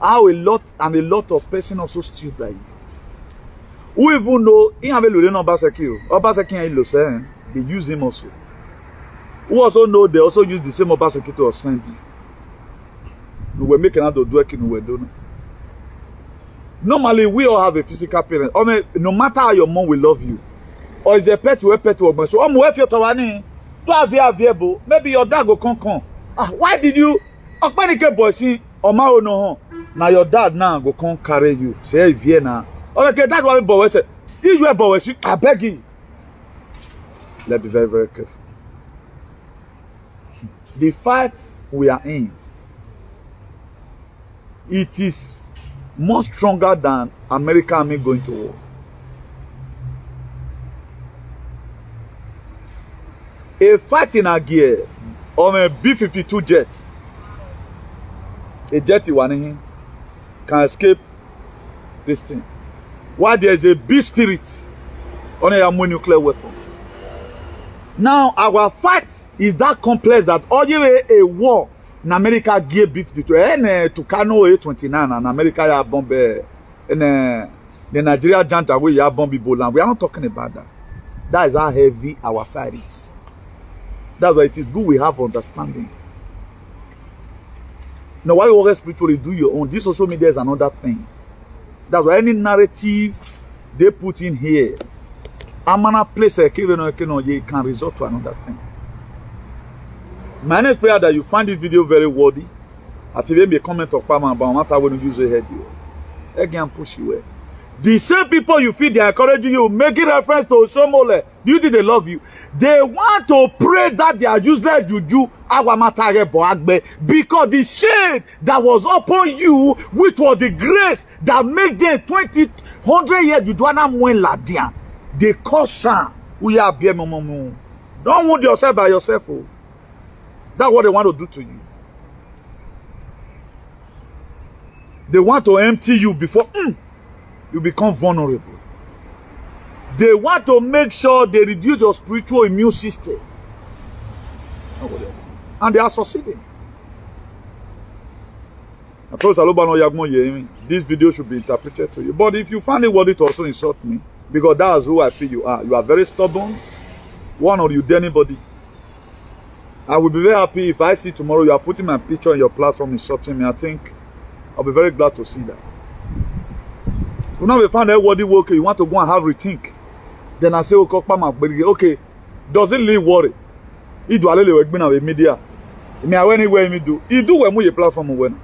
how a lot of person also stupid like you. Who even know in have a Obaseki, they use him also. Who also know they also use the same Obaseki to offend you. We were making out of working, we were doing. Normally, we all have a physical parent. I mean, no matter how your mom will love you, or is a pet to a pet to a so maybe your dad will come. Why did you Okpanike boy see Oma no now your dad now go come carry you. Say if now. Okay, that's what boy said. If you are boy, I beg you. Let's be very, very careful. The fight we are in, it is more stronger than American army going to war. A fight in a gear on a B-52 jet, a jet you can escape this thing. While there is a big spirit on a nuclear weapon. Now our fight is that complex that all a war in America gear B-52 and Tucano A29 and America ya bomb and the Nigeria giant away ya bomb Ebola. We are not talking about that. That is how heavy our fight is. That's why it is good we have understanding. Now, why you always spiritually do your own? This social media is another thing. That's why any narrative they put in here, I'm gonna place a you can resort to another thing. My next prayer that you find this video very worthy. I tell you, a comment of Pama about matter when you use a head you. Again, push you away. The same people you feel they are encouraging you, making reference to Osomole. Do you think they love you? They want to pray that they are useless juju because the shade that was upon you, which was the grace that made them 100 years juju, they cause some. We are bien. Don't wound yourself by yourself. Oh. That's what they want to do to you. They want to empty you before you become vulnerable. They want to make sure they reduce your spiritual immune system. And they are succeeding. This video should be interpreted to you. But if you find it worthy to also insult me, because that's who I feel you are. You are very stubborn. One or you dare anybody. I will be very happy if I see tomorrow you are putting my picture on your platform insulting me. I think I'll be very glad to see that. You now we find that worthy worker, you want to go and have rethink. Then I say, okay, does it really worry? He do a little work with media. Me I anywhere me do. He do when we platform when.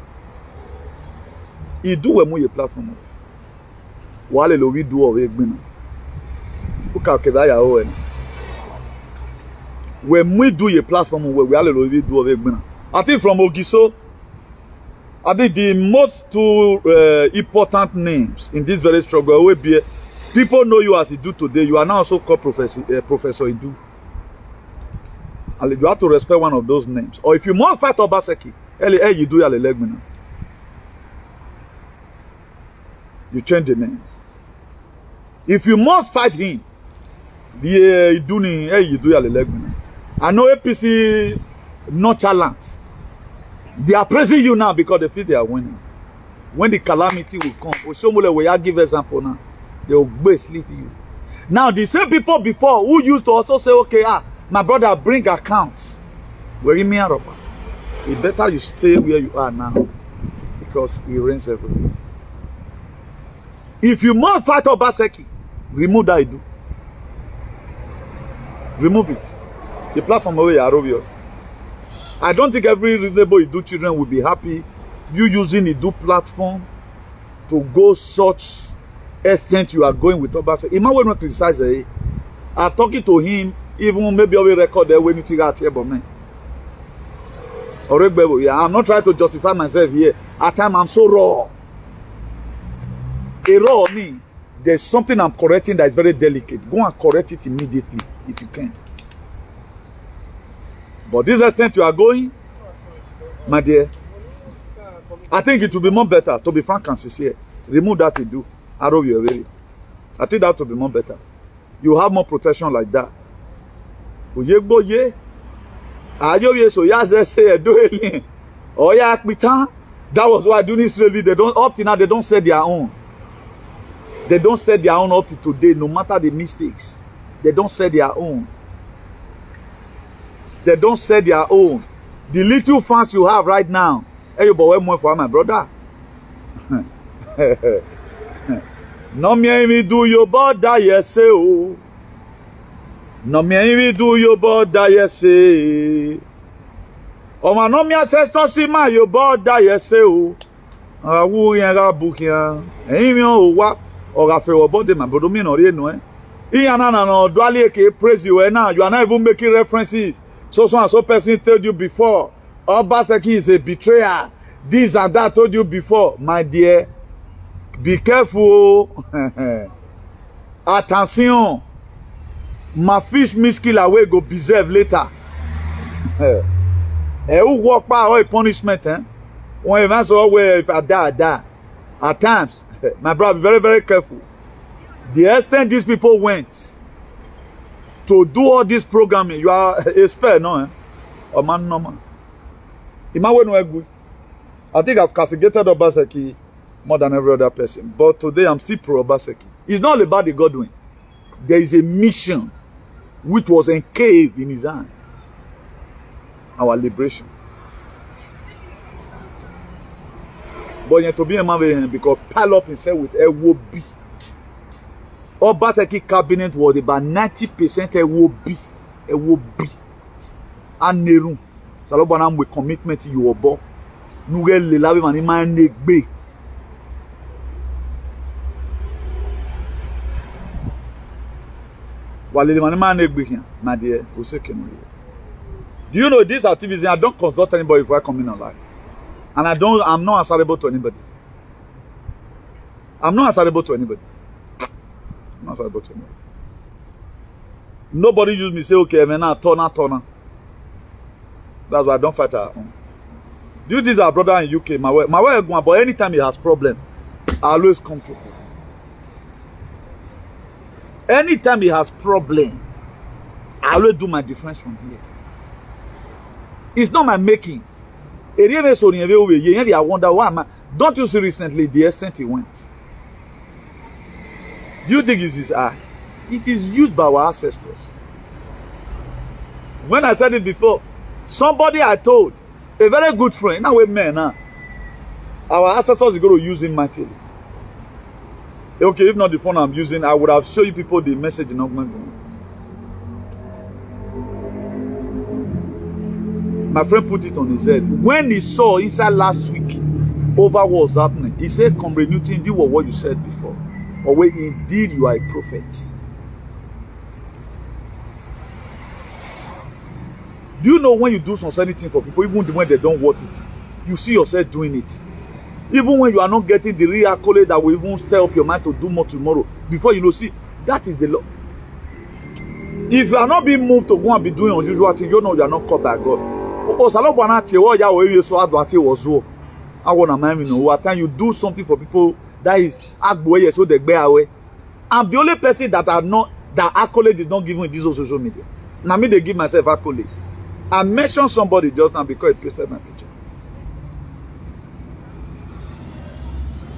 He do when we platform. Wale lo we do work with. Uka kedaya o. When we do a platform where we all lo we do work with. I think from Ogiso, I think the most two important names in this very struggle will be people know you as you do today. You are now also called Professor Idu. And you have to respect one of those names. Or if you must fight Obaseki, you do your leg. You change the name. If you must fight him, you do your leg. I know APC nonchalant. They are praising you now because they feel they are winning. When the calamity will come, Osomole will give example now. They will leave you. Now the same people before who used to also say, okay, my brother, bring accounts. Where you mean, it's better you stay where you are now because he reigns everywhere. If you must fight Obaseki, remove that. Do. Remove it. The platform away, Arobio. I don't think every reasonable Idu children will be happy you using Idu platform to go such extent you are going with Obaseki. Imagine when we criticize it. I've talking to him, even maybe I will record there when you figure out here, but man. I'm not trying to justify myself here. At times I'm so raw. A raw me, there's something I'm correcting that is very delicate. Go and correct it immediately if you can. But this extent you are going, my dear, I think it will be more better, to be frank and sincere. Remove that you do. I think that will be more better. You have more protection like that. That was why doing Israeli, they don't up to now, they don't set their own. They don't set their own up to today, no matter the mistakes. They don't set their own. They don't set their own. The little fans you have right now, hey, but wait more for my brother. No me do your border, yes, oh. No me do your border, yes, Ọmọ náà mi ancestor sí máa yóò bọ́ dá yẹ ṣe o. Àwọ̀ yẹn ra bùkìá. Ẹ̀yin mi ò wá ọ̀rọ̀ àfẹ́wọ̀ bọ́dé mà bọ́dọ̀ mi nà rí ẹnu ẹ̀. Ìyẹn náà nà ọ̀dọ́ alẹ́ èké praise you ẹ̀ náà. You are not even making references. So and so person told you before. Obaseki is a betrayer. This and that told you before. My dear, be careful. Attention. My fish miskill away go preserve later. Who walk by all punishment, eh? When you answer where if I die. At times, my brother, be very, very careful. The extent these people went to do all this programming, you are a spare, no, eh? A man, no man. I think I've castigated Obaseki more than every other person. But today I'm still pro Obaseki. It's not about the Godwin. There is a mission which was encaved in his hand. Our liberation. But you have to be a man because pile up himself with Ewobi. Obaseki cabinet was about 90% Ewobi. Ewobi. And Nerun. Salobanam with commitment to your boss. Nouvelle le laver mani man negbe. Wale le mani man negbe here, my dear. Obaseki. Do you know this activism? I don't consult anybody before I come in online. And I'm not answerable to anybody. I'm not answerable to anybody. I'm not answerable to anybody. Nobody use me say, okay, man, now turn. That's why I don't fight at home. Do you think our brother in UK, my wife, but anytime he has problem, I always come to him. Anytime he has problem, I always do my defense from here. It's not my making. I wonder why. Don't you see recently the extent he went? Do you think it's his eye? It is used by our ancestors. When I said it before, somebody I told, a very good friend, now we're men now. Our ancestors are going to use him mightily. Okay, if not the phone I'm using, I would have shown you people the message in Augment. My friend put it on his head. When he saw inside last week over what was happening, he said, Comrade Newton, do what you said before. Or when indeed you are a prophet. Do you know when you do some certain thing for people, even when they don't want it, you see yourself doing it? Even when you are not getting the real accolade that will even stir up your mind to do more tomorrow, before you know, see, that is the law. If you are not being moved to go and be doing unusual things, you know you are not called by God. At time you do something for people that is so they bear away. I'm the only person that accolade is not given in this social media. Now me they give myself accolade. I mentioned somebody just now because he pasted my picture.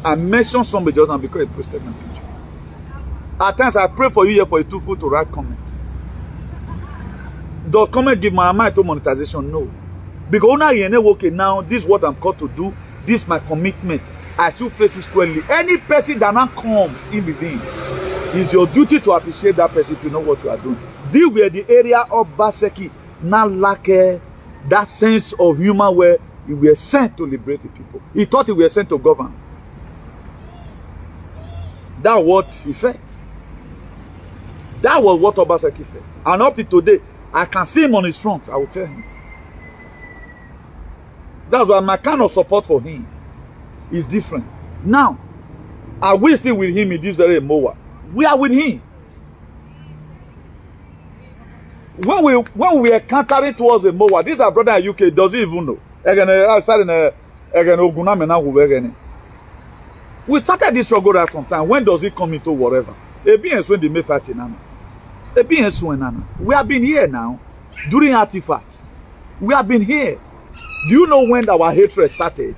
I mentioned somebody just now because he pasted my picture. At times I pray for you here for a two-foot to write comment. Does comment give my mind to monetization? No. Because now this is what I'm called to do. This is my commitment. I should face it squarely. Any person that now comes in between, it's your duty to appreciate that person if you know what you are doing. Deal with the area of Obaseki now lack that sense of humor where he were sent to liberate the people. He thought he were sent to govern. That what he felt. That was what Obaseki felt. And up to today, I can see him on his front. I will tell him. That's why my kind of support for him is different. Now, are we still with him in this very moment? We are with him. When we are countering towards a mower, this our brother in UK doesn't even know. We started this struggle right from time. When does it come into whatever? We have been here now during artifacts. We have been here. Do you know when our hatred started?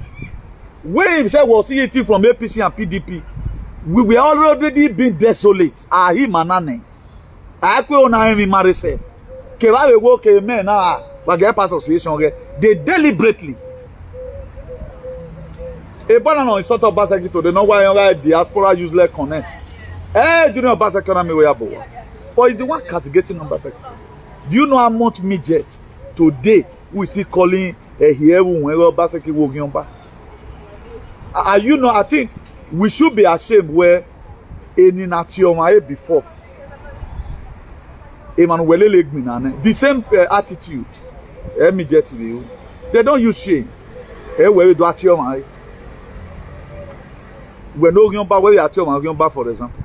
When he said was CET from APC and PDP, we were already being desolate. They deliberately. A banana on sort of Obaseki to the know why diaspora useless connect. Do you know Obaseki we are or is the one castigating Obaseki? Do you know how much midget today we see calling Here we Obaseki Wogyomba. You know, I think we should be ashamed where any nation before. The same attitude. Let me get to you. They don't use shame. Where we do atioma. We're no Gyomba, where we atioma Gyomba, for example.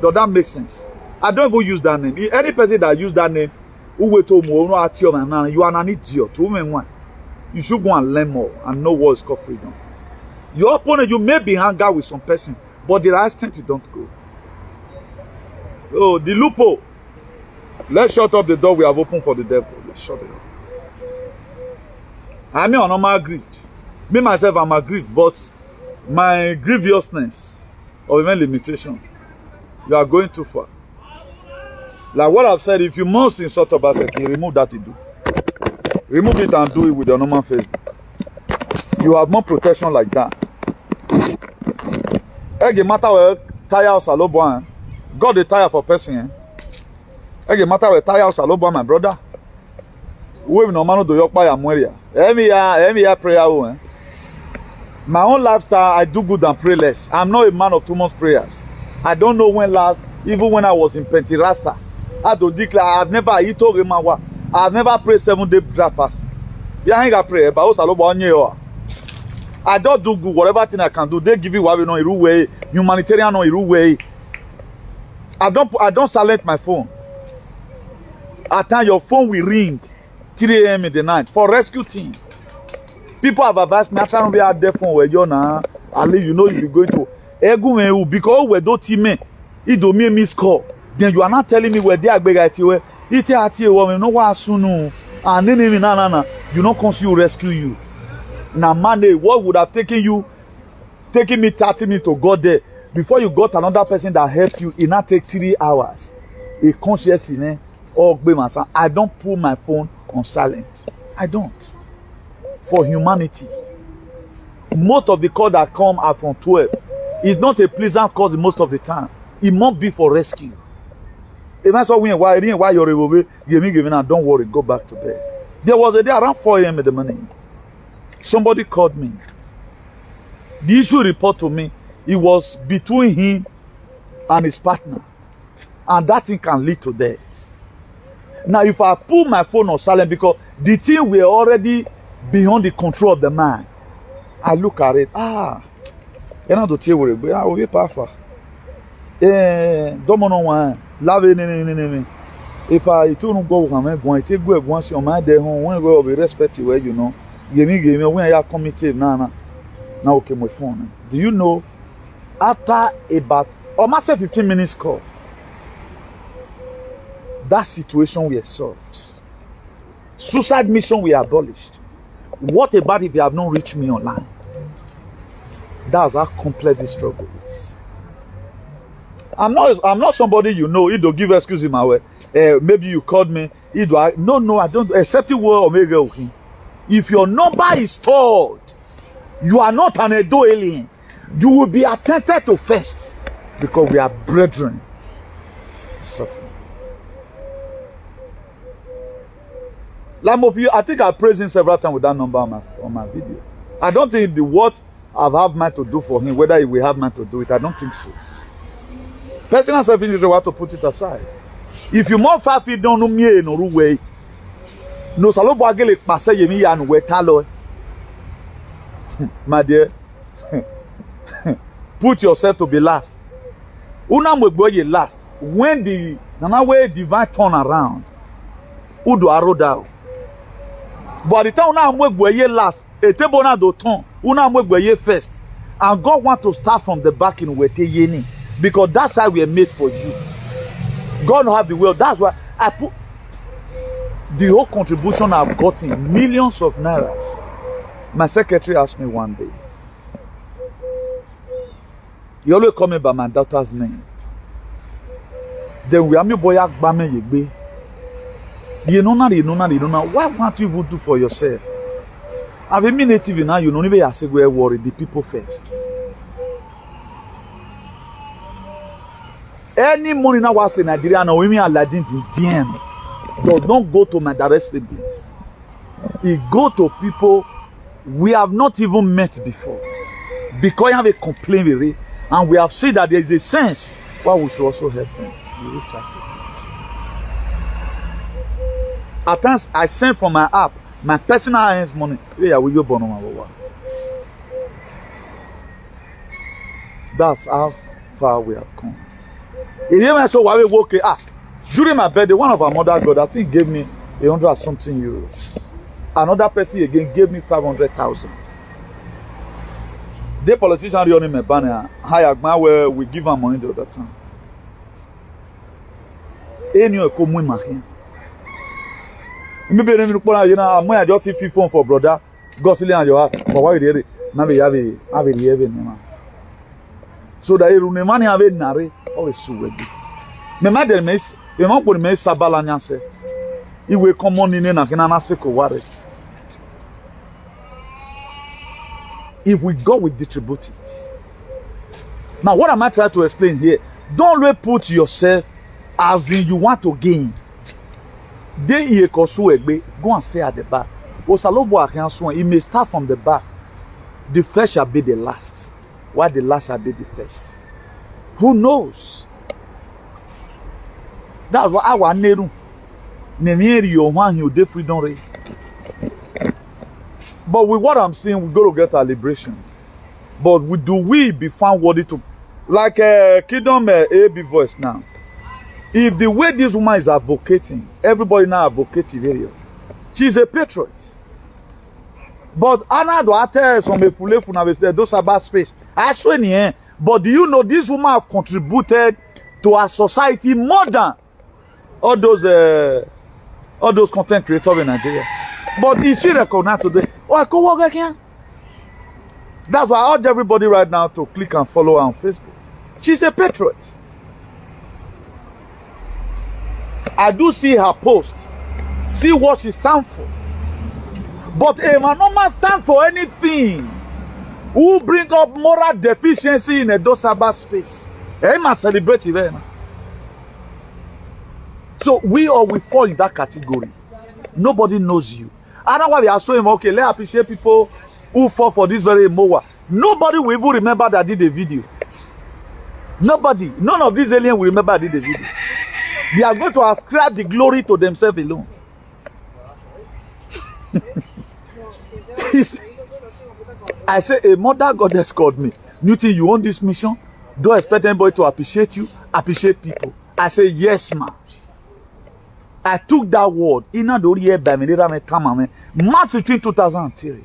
Does that make sense? I don't even use that name. Any person that use that name, you are an idiot. You should go and learn more and know what is called freedom. Your opponent, you may be hang out with some person, but the last thing you don't go. Oh, the loophole. Let's shut up the door we have opened for the devil. Let's shut it up. I mean, I'm not aggrieved. Me myself, I'm aggrieved, but my grievousness or even limitation, you are going too far. Like what I've said, if you must insult Obaseki, remove that you do. Remove it and do it with your normal Facebook. You have more protection like that. Ege matter where tire house alobo, God the tire for person. Ege matter where tire house alobo, my brother. We no man do yok by amweria. Every year prayer. My own lifestyle, I do good and pray less. I'm not a man of too much prayers. I don't know when last, even when I was in Pentirasta, I don't declare. I've never I've never prayed 7-day prayer fast. Yeah, I ain't pray, but also I don't do good. Whatever thing I can do, they give you what we know in way, humanitarian no in way. I don't silence my phone. At times your phone will ring 3 a.m. in the night for rescue team. People have advised me, I try to be out there phone where you're now. At least you know you'll be going to because we don't team me, it don't mean miss call. Then you are not telling me where they are big at you. It at you, we know what soon. And then you don't consider rescue you. Now, Monday, what would have taken me 30 minutes to go there before you got another person that helped you? It not take 3 hours. A conscious in I don't put my phone on silent. I don't. For humanity. Most of the calls that come are from 12. It's not a pleasant cause most of the time. It must be for rescue. If that's why you're away, give me, don't worry, go back to bed. There was a day around 4 a.m. in the morning. Somebody called me. The issue report to me, it was between him and his partner. And that thing can lead to death. Now, if I put my phone on silent because the thing were already beyond the control of the man, I look at it. You know the theory, but I will be powerful. Don't know one. Love it. If I don't go, I'm going to go once your mind there home. When we be respect you, you know. Give me when you are committed. Now okay, my phone. Do you know? After about almost 15 minutes call, that situation we solved. Suicide mission we abolished. What about if you have not reached me online? That's how complex this struggle is. I'm not somebody you know. You don't give excuse in my way. Maybe you called me. No, I don't. Except you were Omega. Okay? If your number is stored, you are not an Edo alien. You will be attempted to first because we are brethren. Suffering. Like of you, I think I praised him several times with that number on my video. I don't think the what I've have meant to do for him, whether he will have meant to do it, I don't think so. Personal self-interest, we have to put it aside. If you more 5 feet don't know me no way, no salo boagele pase yemi ya no wetalo. My dear, put yourself to be last. Una mwegboye last. When the way divine turn around, udo aroda. But the time una mwegboye last, etebo na do turn, una mwegboye first. And God want to start from the back in wete yeni. Because that's how we are made for you. God don't have the will. That's why I put the whole contribution I've gotten, millions of nairas. My secretary asked me one day. He always call me by my daughter's name. Then we are me boy akbame yegbe. You know now. Why won't you do for yourself? I've been native now. You know, even I say we worry the people first. Any money now was in Nigeria now we mean Aladdin in DM. Does not go to my direct siblings. He go to people we have not even met before. Because you have a complaint with it, and we have seen that there is a sense why we should also help them. You reach out to them. At times, I send from my app, my personal hands money. Yeah, we go bono. That's how far we have come. So why we work? During my birthday, one of our mother God, I think, gave me 100 something euros. Another person again gave me 500,000. The politician running my banner, where we give them money the other time. Any of come with my hand. Maybe I just see 50 phone for brother. Gosling and your heart. But why did it? Maybe you have a so that you money have a nare always so ready. Me mother miss, you want to make Sabalanya say. He will come on in and Seko worry. If we go, we distribute it. Now, what am I trying to explain here? Don't really put yourself as in you want to gain. Then you go and stay at the back. It may start from the back. The first shall be the last, while the last shall be the first. Who knows? That's what I want to do. Freedom. But with what I'm saying, we got to get our liberation. But do we be found worthy to, like Kingdom AB voice now? If the way this woman is advocating, everybody now advocating here. She's a patriot. But Anna do ate some fulefu na those about space. I swear in the end. But do you know this woman have contributed to our society more than all those content creators in Nigeria? But is she recognized today? Oh, I can work again. That's why I urge everybody right now to click and follow her on Facebook. She's a patriot. I do see her post. See what she stands for. But a man no man stand for anything. Who bring up moral deficiency in a dosaba space? A man celebrate event. So we fall in that category. Nobody knows you. And that's why we are showing, okay, let's appreciate people who fall for this very mowa. Nobody will even remember that I did the video. Nobody. None of these aliens will remember I did the video. They are going to ascribe the glory to themselves alone. I say, a mother goddess called me. Newton, you want this mission? Don't expect anybody to appreciate you. Appreciate people. I say, yes, ma'am. I took that word in the year by March 15, 2003,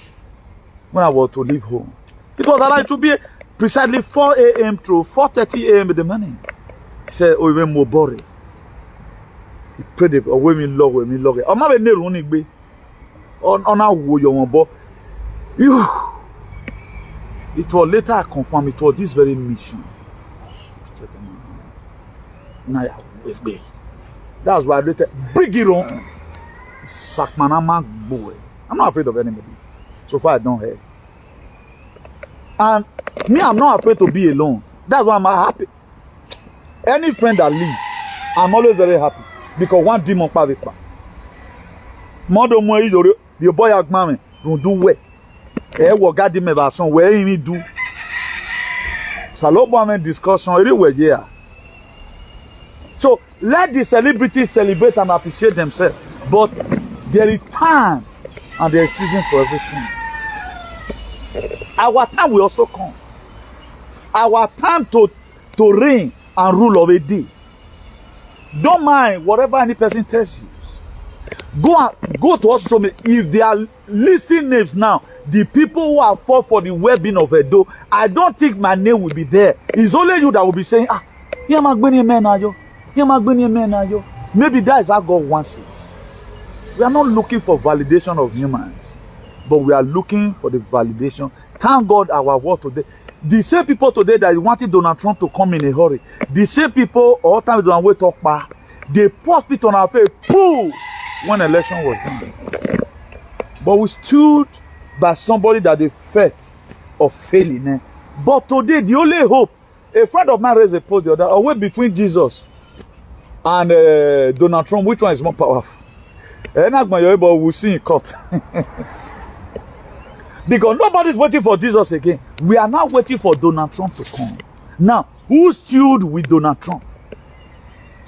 when I was to leave home. It was allowed to be precisely 4 a.m. to 4:30 a.m. in the morning. He said, oh, even more boring. He prayed, oh, women love, women love. I'm not going to on our way, it was later I confirmed it was this very mission. That's why I later bring it on. Sakmanama boy. I'm not afraid of anybody. So far I don't hate. And me, I'm not afraid to be alone. That's why I'm happy. Any friend that leave, I'm always very happy. Because one demon pavipa. Mother mo your boy agmame don't do well. Wo gadi me ba son where him do. Salobo amen discussion everywhere here. So let the celebrities celebrate and appreciate themselves. But there is time and there is season for everything. Our time will also come. Our time to reign and rule of a day. Don't mind whatever any person tells you. Go to us. If they are listing names now, the people who have fought for the well-being of Edo, I don't think my name will be there. It's only you that will be saying, maybe that is how God wants it. We are not looking for validation of humans, but we are looking for the validation. Thank God our word today. The same people today that wanted Donald Trump to come in a hurry, the same people all time don't wait talk back. They post it on our face, pooh, when election was done. But we stood by somebody that they felt of failing. Eh? But today, the only hope, a friend of mine raised a post the other, away between Jesus and Donald Trump, which one is more powerful? But we'll see in court. Because nobody's waiting for Jesus again. We are now waiting for Donald Trump to come. Now, who stewed with Donald Trump?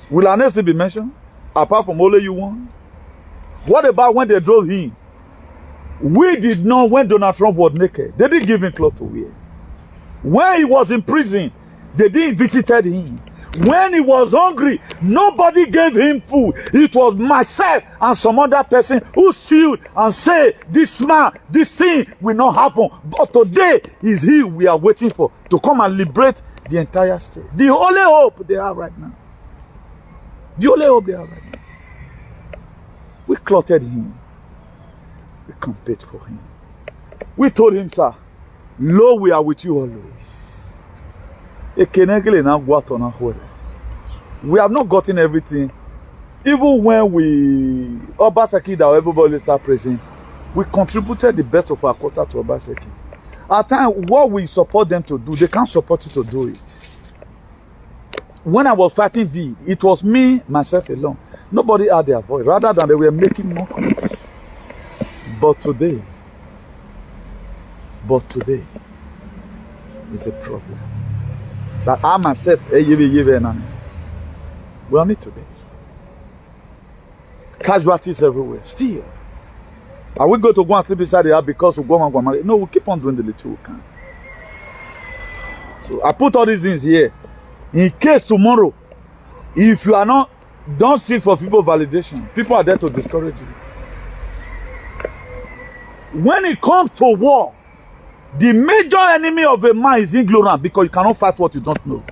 Will her name still be mentioned? Apart from only you one? What about when they drove him? We did not, when Donald Trump was naked, they didn't give him clothes to wear. When he was in prison, they didn't visit him. When he was hungry, nobody gave him food. It was myself and some other person who stood and said, this man, this thing will not happen. But today is he we are waiting for to come and liberate the entire state. The only hope they have right now. The only hope they have right now. We clothed him. We campaigned for him. We told him, sir, lo, we are with you always. We have not gotten everything. Even when Obaseki, that everybody start praising, we contributed the best of our quota to Obaseki. At times, what we support them to do, they can't support you to do it. When I was fighting V, it was me, myself alone. Nobody had their voice, rather than they were making mockeries. But today is a problem. That I myself, we are need today. Casualties everywhere. Still. Are we going to go and sleep beside the house because we go and marry? No, we keep on doing the little we can. So I put all these things here. In case tomorrow, if you are not, don't seek for people validation. People are there to discourage you. When it comes to war, the major enemy of a man is ignorance, because you cannot fight what you don't know.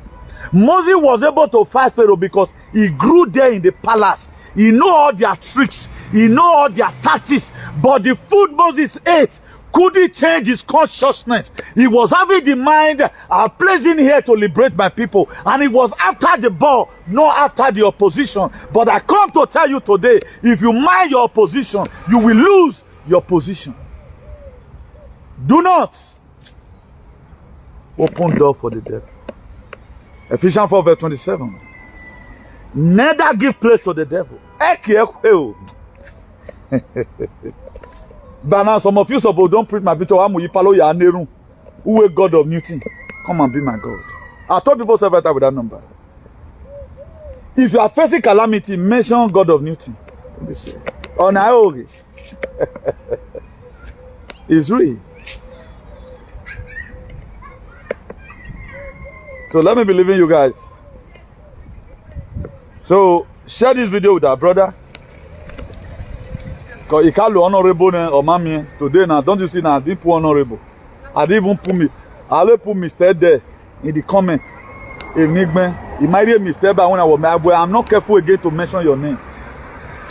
Moses was able to fight Pharaoh because he grew there in the palace. He knew all their tricks. He knew all their tactics. But the food Moses ate couldn't change his consciousness. He was having the mind, I'm placing here to liberate my people. And he was after the ball, not after the opposition. But I come to tell you today, if you mind your opposition, you will lose your position. Do not open door for the devil. Ephesians 4 verse 27. Neither give place to the devil. But now some of you suppose don't preach my picture. Who is God of Newton? Come and be my God. I told people several times with that number. If you are facing calamity, mention God of Newton. On Aogi. It's real. So let me believe in you guys. So share this video with our brother. Because he can't be honorable or mommy today now. Don't you see now? I didn't put honorable. I didn't even put me. I only put Mr. there in the comment. Enigma. It might be a mistake, but when I was mad, I'm not careful again to mention your name.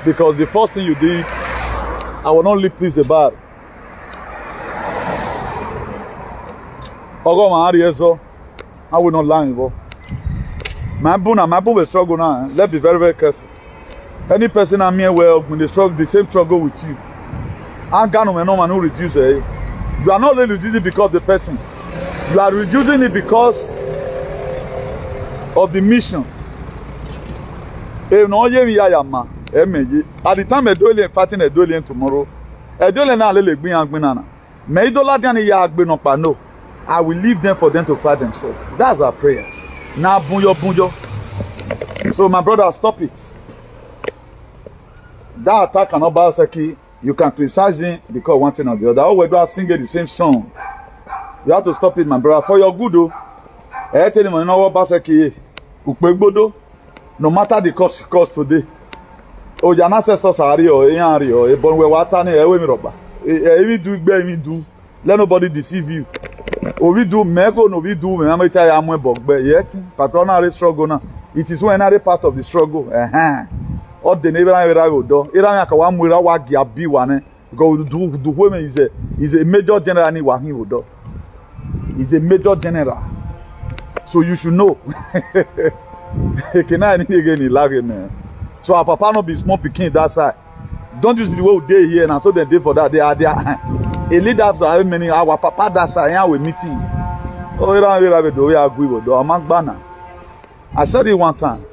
Because the first thing you did, I will not leave pleased about. I will not lie. My boo will struggle now. Let's be very, very careful. Any person I'm here when they struggle, the same struggle with you. I'm gonna no reduce it. You are not only reducing it because of the person. You are reducing it because of the mission. At the time a doyle fighting a doyle tomorrow, a doyle now let me and may no. I will leave them for them to fight themselves. That's our prayers. Now, bunyo. So, my brother, stop it. That attack on Obaseki, you can criticize him because one thing or the other. Oh, we do singing the same song. You have to stop it, my brother. For your good, though. I tell him, Obaseki, no matter the cost today. Oh, your ancestors are real, a born where watani, a do. Let nobody deceive you. We do mego no we do me tell you I'm but yet patronal struggle now. It is one other part of the struggle. Or the neighbor I will do. Iran one will wag ya be one go do women is a major general and he will do. He's a major general. So you should know. Can I again in so our papa no be small picking that side. Don't use the whole day here and so they day for that they are there. A leader for how many our papa that side we meeting. Oh, we agree with the banner. I said it one time.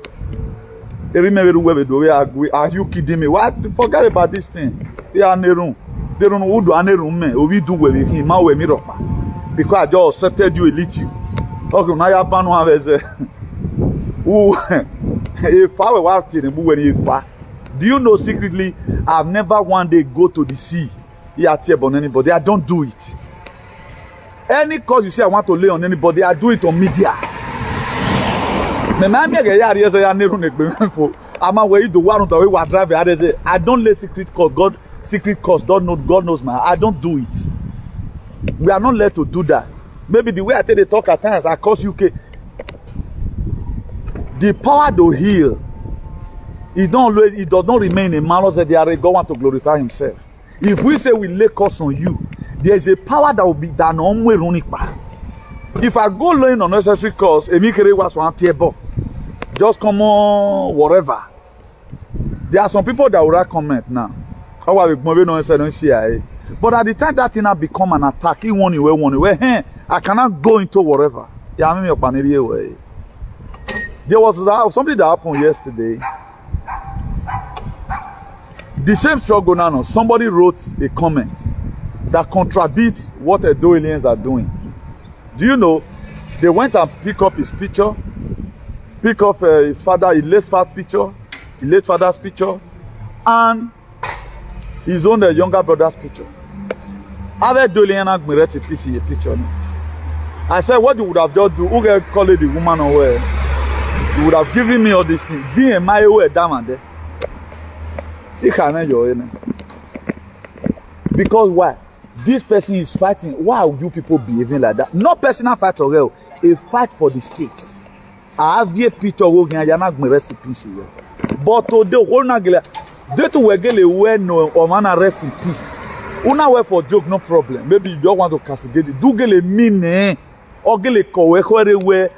Remember where we do. Are you kidding me? What? Forget about this thing. They are nerun. They don't know who do nerun me. We do where we can. Ma we miropa. Because I just accepted you, elite you. Okay, now you ban one as who if I were asking when you far. Do you know secretly I've never one day go to the sea here on anybody. I don't do it. Any cause you say I want to lay on anybody, I do it on media. I don't lay secret cause. God knows my. I don't do it. We are not led to do that. Maybe the way I tell the talk at times, I cause UK. The power to heal, it does not remain in malice that God want to glorify himself. If we say we lay curse on you, there is a power that will be done on way running. If I go laying unnecessary cause, just come on whatever. There are some people that will write comment now. How are we moving on CIA? But at the time that thing has become an attack, he want you, hey, I cannot go into whatever. Yeah, I mean, way. There was something that happened yesterday. The same struggle now. Somebody wrote a comment that contradicts what Edo aliens are doing. Do you know? They went and pick up his picture, pick up his late father's picture, and his own younger brother's picture. I said, what you would have just do? Who can call it the woman or where? You would have given me all these things. DMI way down and there. Because why? This person is fighting. Why are you people behaving like that? Not personal fight or real. A fight for the states. I have a picture where you're not going to rest in peace here. But today, they to wear no or man rest in peace. Una way for joke, no problem. Maybe you don't want to castigate it. Do get a mean or get a where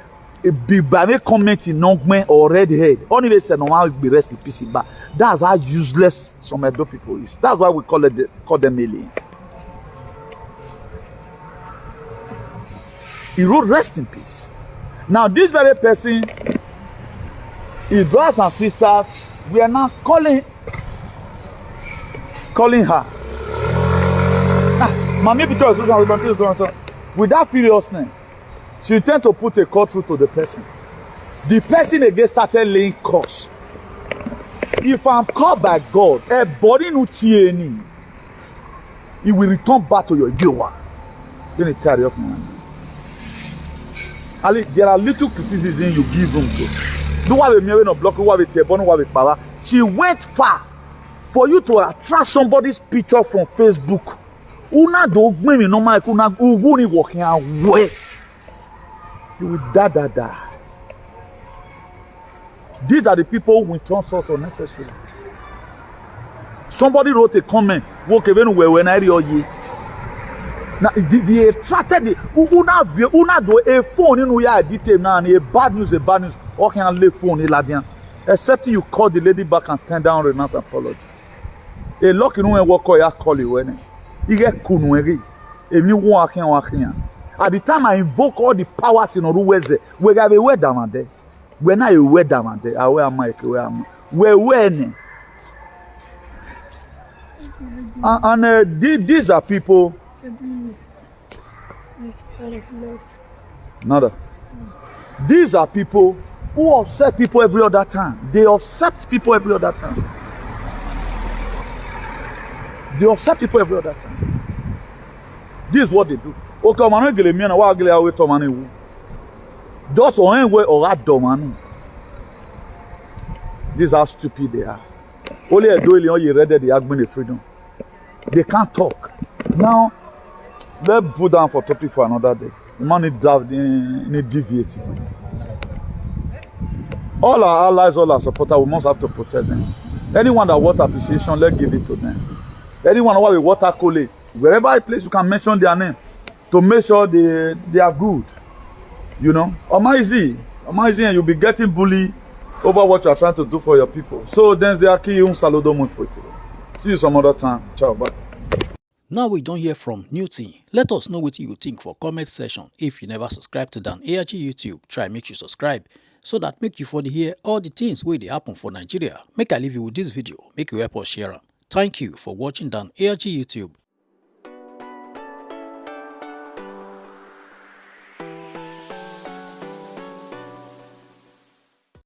a big comment in non or red head. Only they say no one will be rest in peace. But that's how useless some Edo people is. That's why we call them alien. He wrote rest in peace. Now this very person, his brothers and sisters, we are now calling her. Mommy, because with that seriousness, she tend to put a cut through to the person. The person again started laying curse. If I'm called by God, a body no TNE, it will return back to your giver. Let me tell you, Ali, there are little criticism you give room to. Do what we may not block, what we tell, what we power. She went far for you to attract somebody's picture from Facebook. Una do me no ma kuna uguni walking away. You will die. These are the people who turn sort unnecessary. Somebody wrote a comment. Walk even when I hear you. Now they attracted the una do a phone in we are detail now and a bad news. Or can I lay phone in except you call the lady back and turn down renounce apology. A lock in when walk or call you when you get kunweri. If you walk in. At the time I invoke all the powers in Oruweze, we have a word down there. When I wear down there, I wear my where when and these are people. Nada. These are people who upset people every other time. They upset people every other time. This is what they do. Okay, man, I get me and I get away to money. Just on way or at domani. This is how stupid they are. Only a doing you read the argument of freedom. They can't talk. Now, let's put down for topic for another day. The man need deviate. All our allies, all our supporters, we must have to protect them. Anyone that wants appreciation, let's give it to them. Anyone who will water collate, wherever I place, you can mention their name to make sure they are good. You know, amazing, and you'll be getting bullied over what you are trying to do for your people. So then they are key saludo for today. See you some other time. Ciao, bye. Now we don't hear from Newton. Let us know what you think for comment section. If you never subscribe to Dan ARG YouTube, try make sure subscribe. so that make you for dey hear all the things wey dey happen for Nigeria. Make I leave you with this video, make you help us share am. Thank you for watching down ARG YouTube.